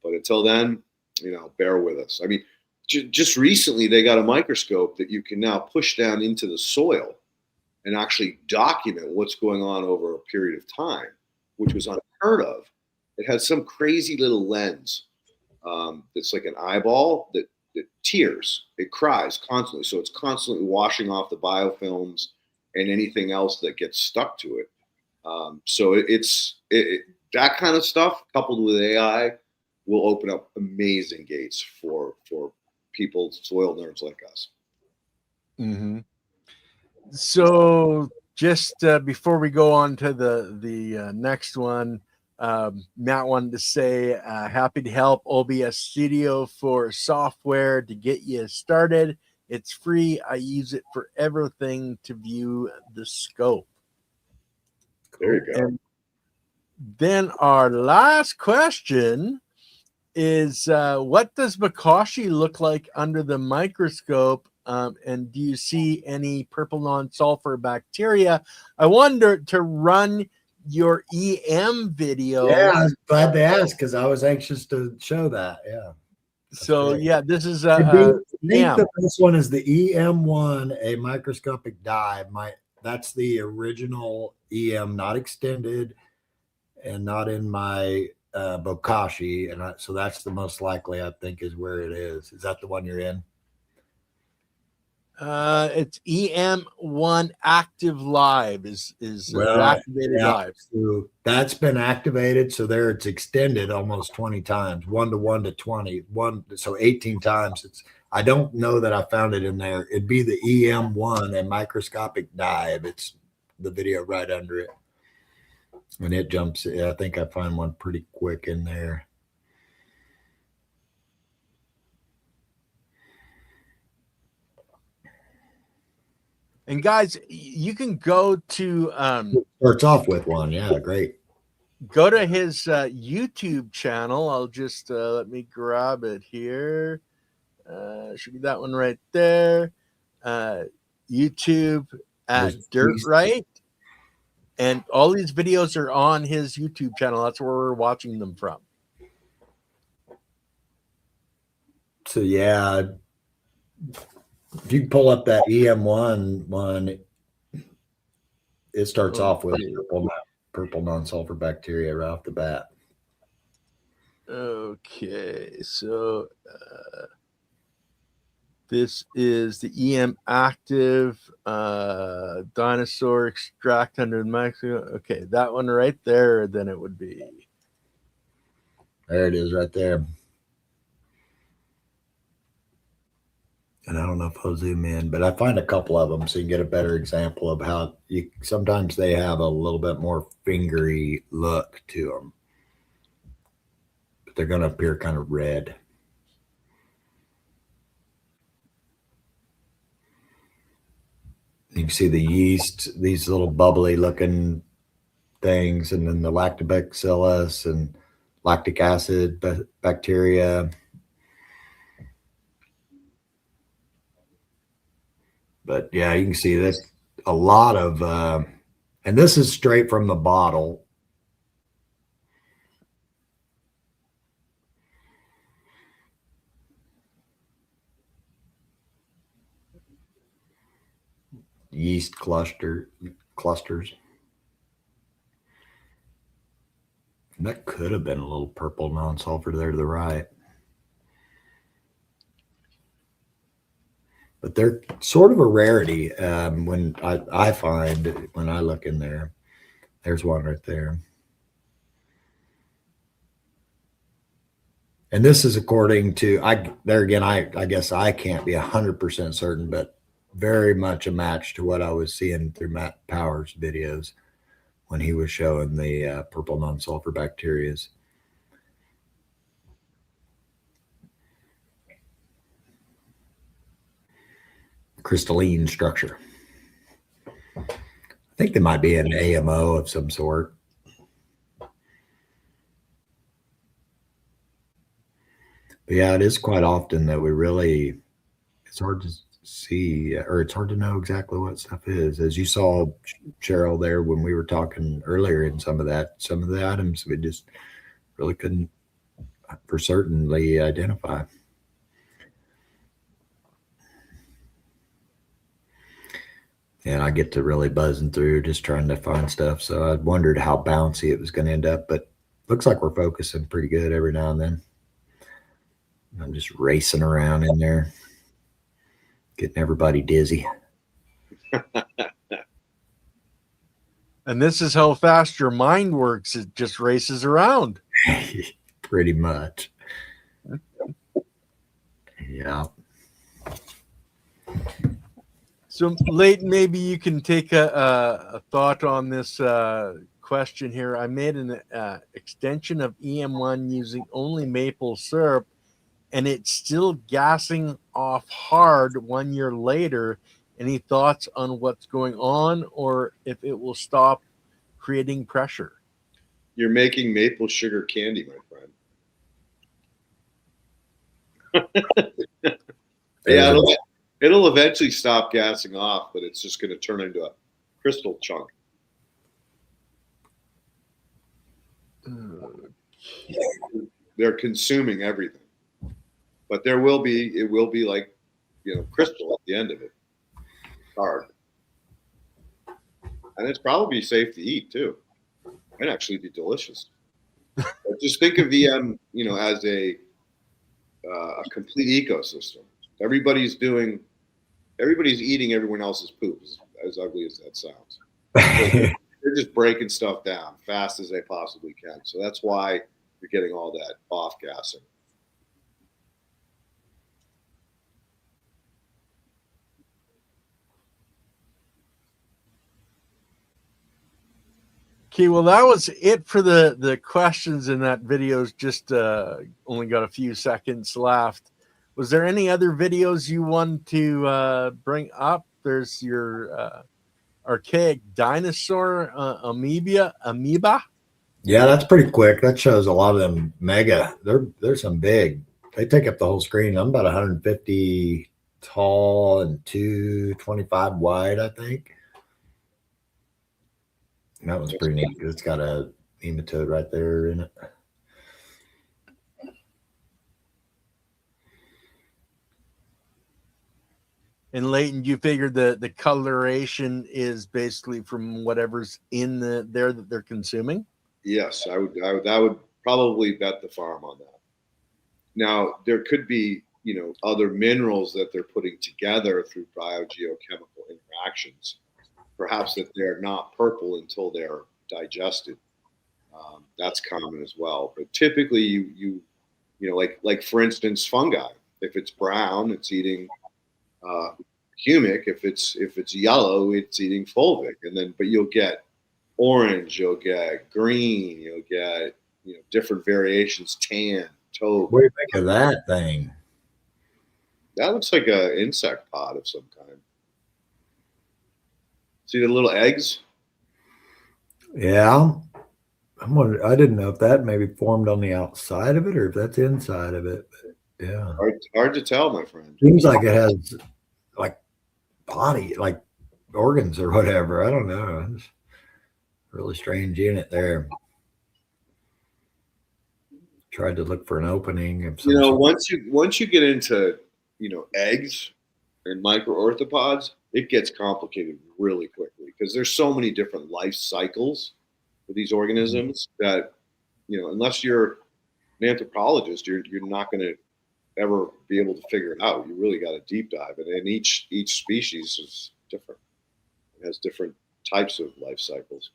But until then, bear with us. I mean, just recently they got a microscope that you can now push down into the soil and actually document what's going on over a period of time, which was unheard of. It has some crazy little lens that's like an eyeball that tears. It cries constantly. So it's constantly washing off the biofilms and anything else that gets stuck to it. So it's that kind of stuff coupled with AI will open up amazing gates for people, soil nerds like us. Mm-hmm. So just before we go on to the next one, Matt wanted to say happy to help OBS Studio for software to get you started. It's free. I use it for everything to view the scope. There you go. And then our last question is what does Bokashi look like under the microscope? And do you see any purple non-sulfur bacteria? I wanted to run your EM video. Yeah, I was glad they asked, because I was anxious to show that. Yeah. So great. yeah, this is I think EM. this one is the EM1, a microscopic dye. That's the original EM, not extended and not in my Bokashi, and so that's the most likely, I think, is where it is. Is that the one you're in? It's EM1 active live is activated live. So that's been activated. So there it's extended almost 20 times, 1 to 1 to 20, so 18 times. I don't know that I found it in there. It'd be the EM1, a microscopic dive. It's the video right under it. And it jumps. I think I find one pretty quick in there. And guys, you can go to starts off with one. Yeah, great. Go to his YouTube channel. I'll just let me grab it here. Should be that one right there. YouTube at Dirt-Rite. And all these videos are on his YouTube channel. That's where we're watching them from. So yeah, if you pull up that EM1 one, it starts off with purple non-sulfur bacteria right off the bat. Okay, so this is the EM active dinosaur extract under the microscope. Okay, that one right there, then it would be. There it is right there. And I don't know if I'll zoom in, but I find a couple of them so you can get a better example of how sometimes they have a little bit more fingery look to them, but they're going to appear kind of red. You can see the yeast, these little bubbly looking things, and then the lactobacillus and lactic acid bacteria. But yeah, you can see that's a lot of, and this is straight from the bottle. Yeast clusters. That could have been a little purple non-sulfur there to the right. But they're sort of a rarity when I find when I look in there. There's one right there. And this is according to, I guess I can't be 100% certain, but very much a match to what I was seeing through Matt Powers' videos when he was showing the purple non-sulfur bacterias. Crystalline structure. I think they might be an AMO of some sort. But yeah, it is quite often that it's hard to see, or it's hard to know exactly what stuff is. As you saw, Cheryl, there when we were talking earlier in some of the items we just really couldn't for certainly identify. And I get to really buzzing through just trying to find stuff. So I wondered how bouncy it was going to end up, but looks like we're focusing pretty good every now and then. I'm just racing around in there, getting everybody dizzy. And this is how fast your mind works. It just races around. Pretty much. Yeah. So, Leighton, maybe you can take a thought on this question here. I made an extension of EM1 using only maple syrup, and it's still gassing off hard 1 year later. Any thoughts on what's going on, or if it will stop creating pressure? You're making maple sugar candy, my friend. Yeah, it'll eventually stop gassing off, but it's just going to turn into a crystal chunk. They're consuming everything, but it will be like, crystal at the end of it. Hard. And it's probably safe to eat too. Might actually be delicious. But just think of VM, as a complete ecosystem. Everybody's eating everyone else's poop, as ugly as that sounds. They're just breaking stuff down fast as they possibly can. So that's why you're getting all that off gassing. Okay, well, that was it for the questions in that videos. Just only got a few seconds left. Was there any other videos you want to bring up? There's your archaic dinosaur amoeba. Yeah, that's pretty quick. That shows a lot of them mega. There's some big. They take up the whole screen. I'm about 150 tall and 225 wide, I think. That was pretty neat. It's got a nematode right there in it. And Leighton, you figured the coloration is basically from whatever's in there that they're consuming? Yes, I would probably bet the farm on that. Now, there could be, other minerals that they're putting together through biogeochemical interactions. Perhaps that they're not purple until they're digested. That's common as well. But typically, like for instance, fungi. If it's brown, it's eating humic. If it's yellow, it's eating fulvic. But you'll get orange, you'll get green, you'll get different variations, tan, taupe. What do you think of that thing? That looks like an insect pod of some kind. See the little eggs? Yeah. I didn't know if that maybe formed on the outside of it or if that's inside of it. But yeah. Hard to tell, my friend. Seems like it has like body, like organs or whatever. I don't know. It's a really strange unit there. Tried to look for an opening. Of some sort. Once you get into eggs and microorthopods, it gets complicated really quickly because there's so many different life cycles for these organisms that unless you're an anthropologist, you're not going to ever be able to figure it out. You really got to deep dive, and each species is different. It has different types of life cycles.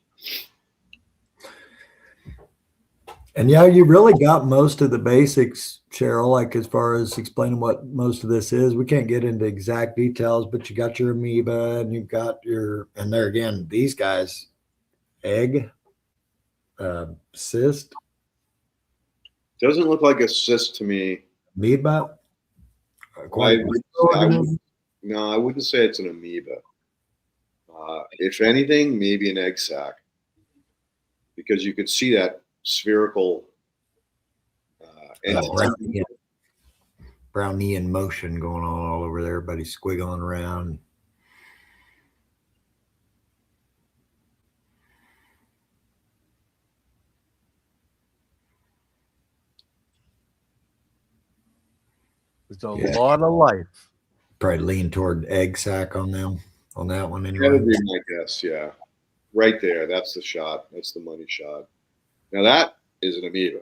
And yeah, you really got most of the basics, Cheryl, like as far as explaining what most of this is. We can't get into exact details, but you got your amoeba and you've got and there again, these guys, egg, cyst. Doesn't look like a cyst to me. Amoeba? No, I wouldn't say it's an amoeba. If anything, maybe an egg sac, because you could see that spherical Brownian motion going on all over there. Everybody's squiggling around. There's a lot of life. Probably lean toward egg sac on them, on that one anyway. That would be my guess, yeah. Right there, that's the shot. That's the money shot. Now that is an amoeba.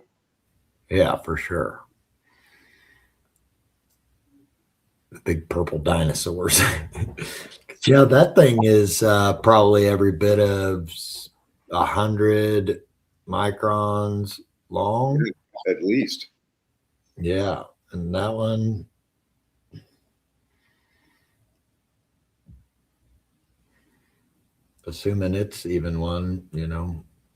Yeah, for sure. The big purple dinosaurs. Yeah, that thing is probably every bit of 100 microns long. At least. Yeah, and that one, assuming it's even one,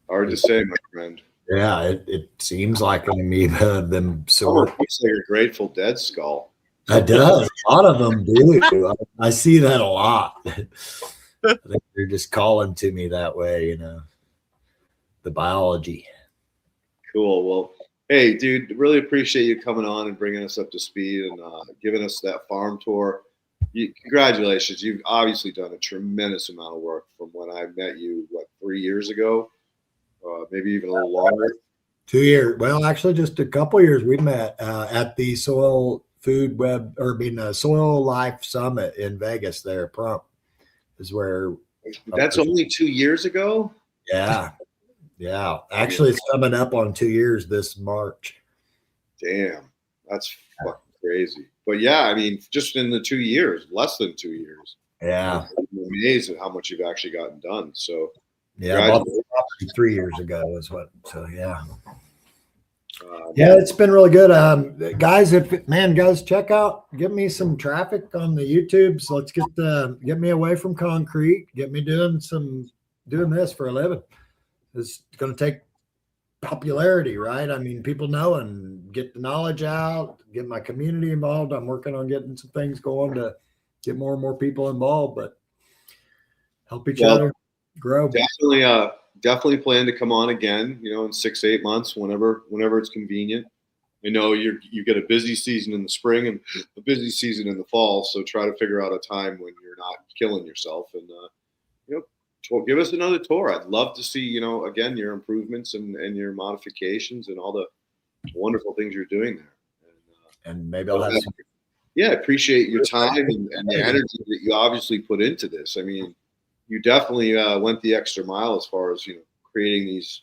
Hard to say, my friend. Yeah, it seems like an amoeba of them sort. Looks like a Grateful Dead skull. It does. A lot of them do. I see that a lot. I think they're just calling to me that way, the biology. Cool. Well, hey, dude, really appreciate you coming on and bringing us up to speed and giving us that farm tour. Congratulations. You've obviously done a tremendous amount of work from when I met you, 3 years ago? Maybe even a little longer. 2 years. Well, actually, just a couple of years. We met at the Soil Life Summit in Vegas. There, Prump is where. That's only 2 years ago. Yeah. Actually, it's coming up on 2 years this March. Damn, that's fucking crazy. But yeah, I mean, just in the 2 years, less than 2 years. Yeah, I'm amazed at how much you've actually gotten done. So. Yeah, I bought the property 3 years ago is what. So yeah, yeah, it's been really good. Guys, give me some traffic on the YouTube. So let's get me away from concrete. Get me doing this for a living. It's going to take popularity, right? I mean, people know and get the knowledge out. Get my community involved. I'm working on getting some things going to get more and more people involved, but help each other grow. Definitely plan to come on again, in 6 to 8 months, whenever it's convenient. I know you get a busy season in the spring and a busy season in the fall, so try to figure out a time when you're not killing yourself and give us another tour. I'd love to see, again, your improvements and your modifications and all the wonderful things you're doing there. And maybe I'll have some. Yeah, I appreciate your time and the energy that you obviously put into this. I mean, you definitely went the extra mile as far as creating these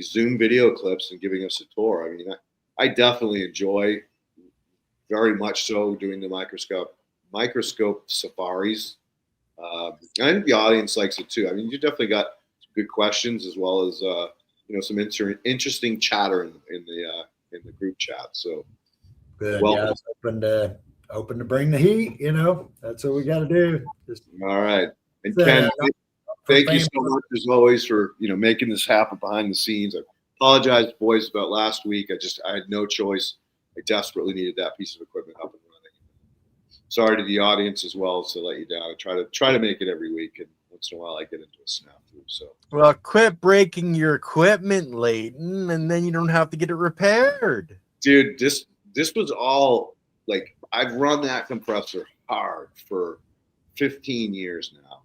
Zoom video clips and giving us a tour. I mean, I definitely enjoy very much so doing the microscope safaris. I think the audience likes it too. I mean, you definitely got some good questions as well as some interesting chatter in the group chat. So good. Yeah, it's open to bring the heat. That's what we got to do. All right. And Ken, thank you so much as always for making this happen behind the scenes. I apologize, boys, about last week. I had no choice. I desperately needed that piece of equipment up and running. Sorry to the audience as well to let you down. I try to make it every week, and once in a while I get into a snafu. So well, quit breaking your equipment, Leighton, and then you don't have to get it repaired. Dude, this was all I've run that compressor hard for 15 years now.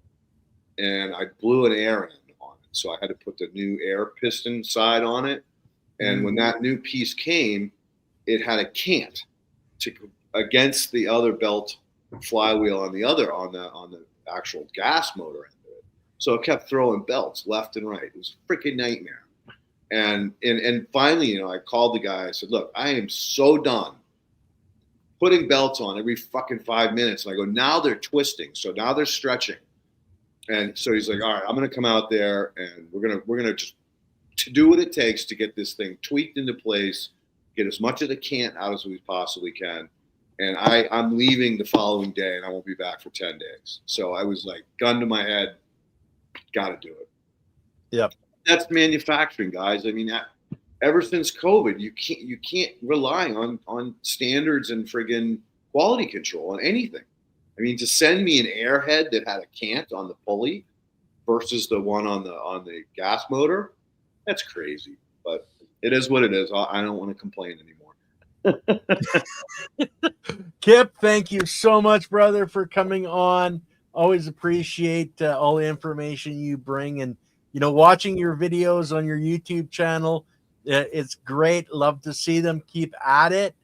And I blew an air end on it. So I had to put the new air piston side on it. And when that new piece came, it had a cant against the other belt flywheel on the actual gas motor end of it. So it kept throwing belts left and right. It was a freaking nightmare. And finally, you know, I called the guy. I said, look, I am so done putting belts on every fucking 5 minutes. And I go, now they're twisting. So now they're stretching. And so he's like, all right, I'm going to come out there and we're going to just to do what it takes to get this thing tweaked into place, get as much of the cant out as we possibly can. And I'm leaving the following day and I won't be back for 10 days. So I was like, gun to my head, got to do it. Yep. That's manufacturing, guys. I mean, ever since COVID, you can't rely on standards and friggin' quality control on anything. I mean, to send me an airhead that had a cant on the pulley versus the one on the gas motor, that's crazy. But it is what it is. I don't want to complain anymore. Kip, thank you so much, brother, for coming on. Always appreciate all the information you bring, and you know, watching your videos on your YouTube channel. It's great. Love to see them. Keep at it.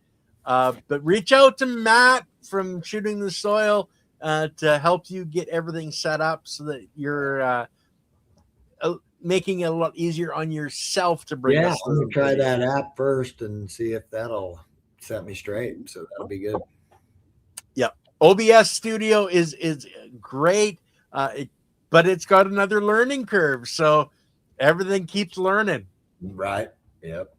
But reach out to Matt from Shooting the Soil to help you get everything set up so that you're making it a lot easier on yourself to bring us I'm gonna try that app first and see if that'll set me straight. So that'll be good. Yep. OBS Studio is great, but it's got another learning curve. So everything keeps learning. Right. Yep.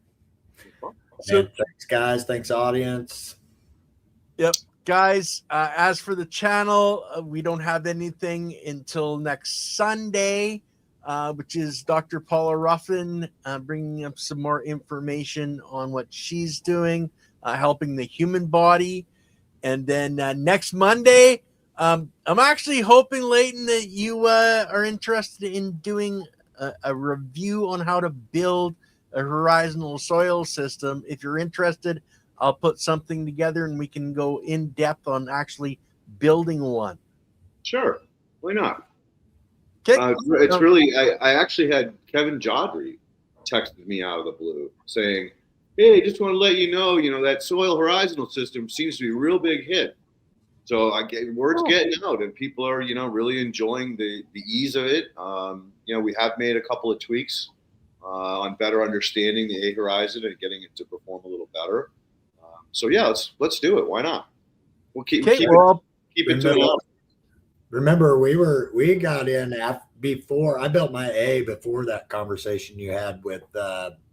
So and thanks, guys. Thanks, audience. Yep. Guys, as for the channel, we don't have anything until next Sunday, which is Dr. Paula Ruffin bringing up some more information on what she's doing, helping the human body. And then next Monday, I'm actually hoping, Leighton, that you are interested in doing a review on how to build a horizontal soil system. If you're interested, I'll put something together and we can go in depth on actually building one. Sure. Why not? Okay. It's really, I actually had Kevin Jodry texted me out of the blue saying, hey, just want to let you know, that soil horizontal system seems to be a real big hit. So word's getting out and people are, really enjoying the ease of it. We have made a couple of tweaks on better understanding the A horizon and getting it to perform a little better. So yeah, let's do it. Why not? We'll keep it to it. Remember, we got in before I built my A before that conversation you had with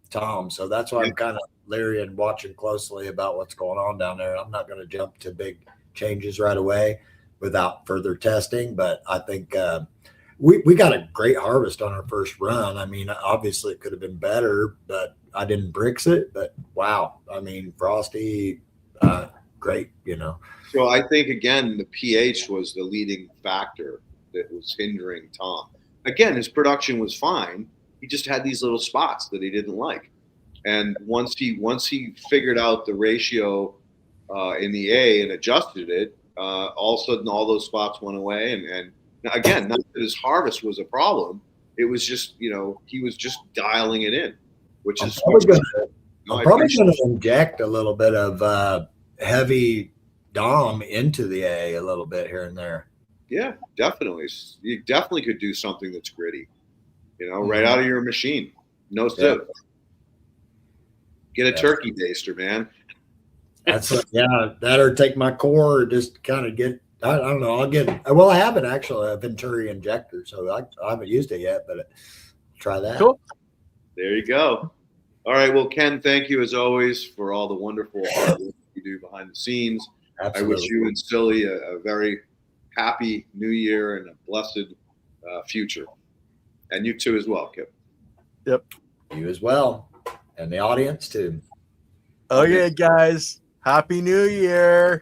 Tom. So that's why I'm kind of leery and watching closely about what's going on down there. I'm not going to jump to big changes right away without further testing, but I think we got a great harvest on our first run. I mean, obviously it could have been better, but I didn't bricks it. But wow, I mean, frosty, great, So I think again the pH was the leading factor that was hindering Tom. Again, his production was fine. He just had these little spots that he didn't like. And once he figured out the ratio in the A and adjusted it, all of a sudden all those spots went away. And again, not that his harvest was a problem. It was just, he was just dialing it in, which is I'm probably going to inject a little bit of heavy Dom into the A a little bit here and there. Yeah, definitely. You definitely could do something that's gritty, right out of your machine. No sip. Get a turkey baster, man. That's that or take my core or just kind of get, I don't know. I have it actually, a Venturi injector. So I haven't used it yet, but try that. Cool. There you go. All right. Well, Ken, thank you as always for all the wonderful hard work you do behind the scenes. Absolutely. I wish you and Silly a very happy new year and a blessed future. And you too as well, Kip. Yep. You as well. And the audience too. Okay, guys. Happy New Year.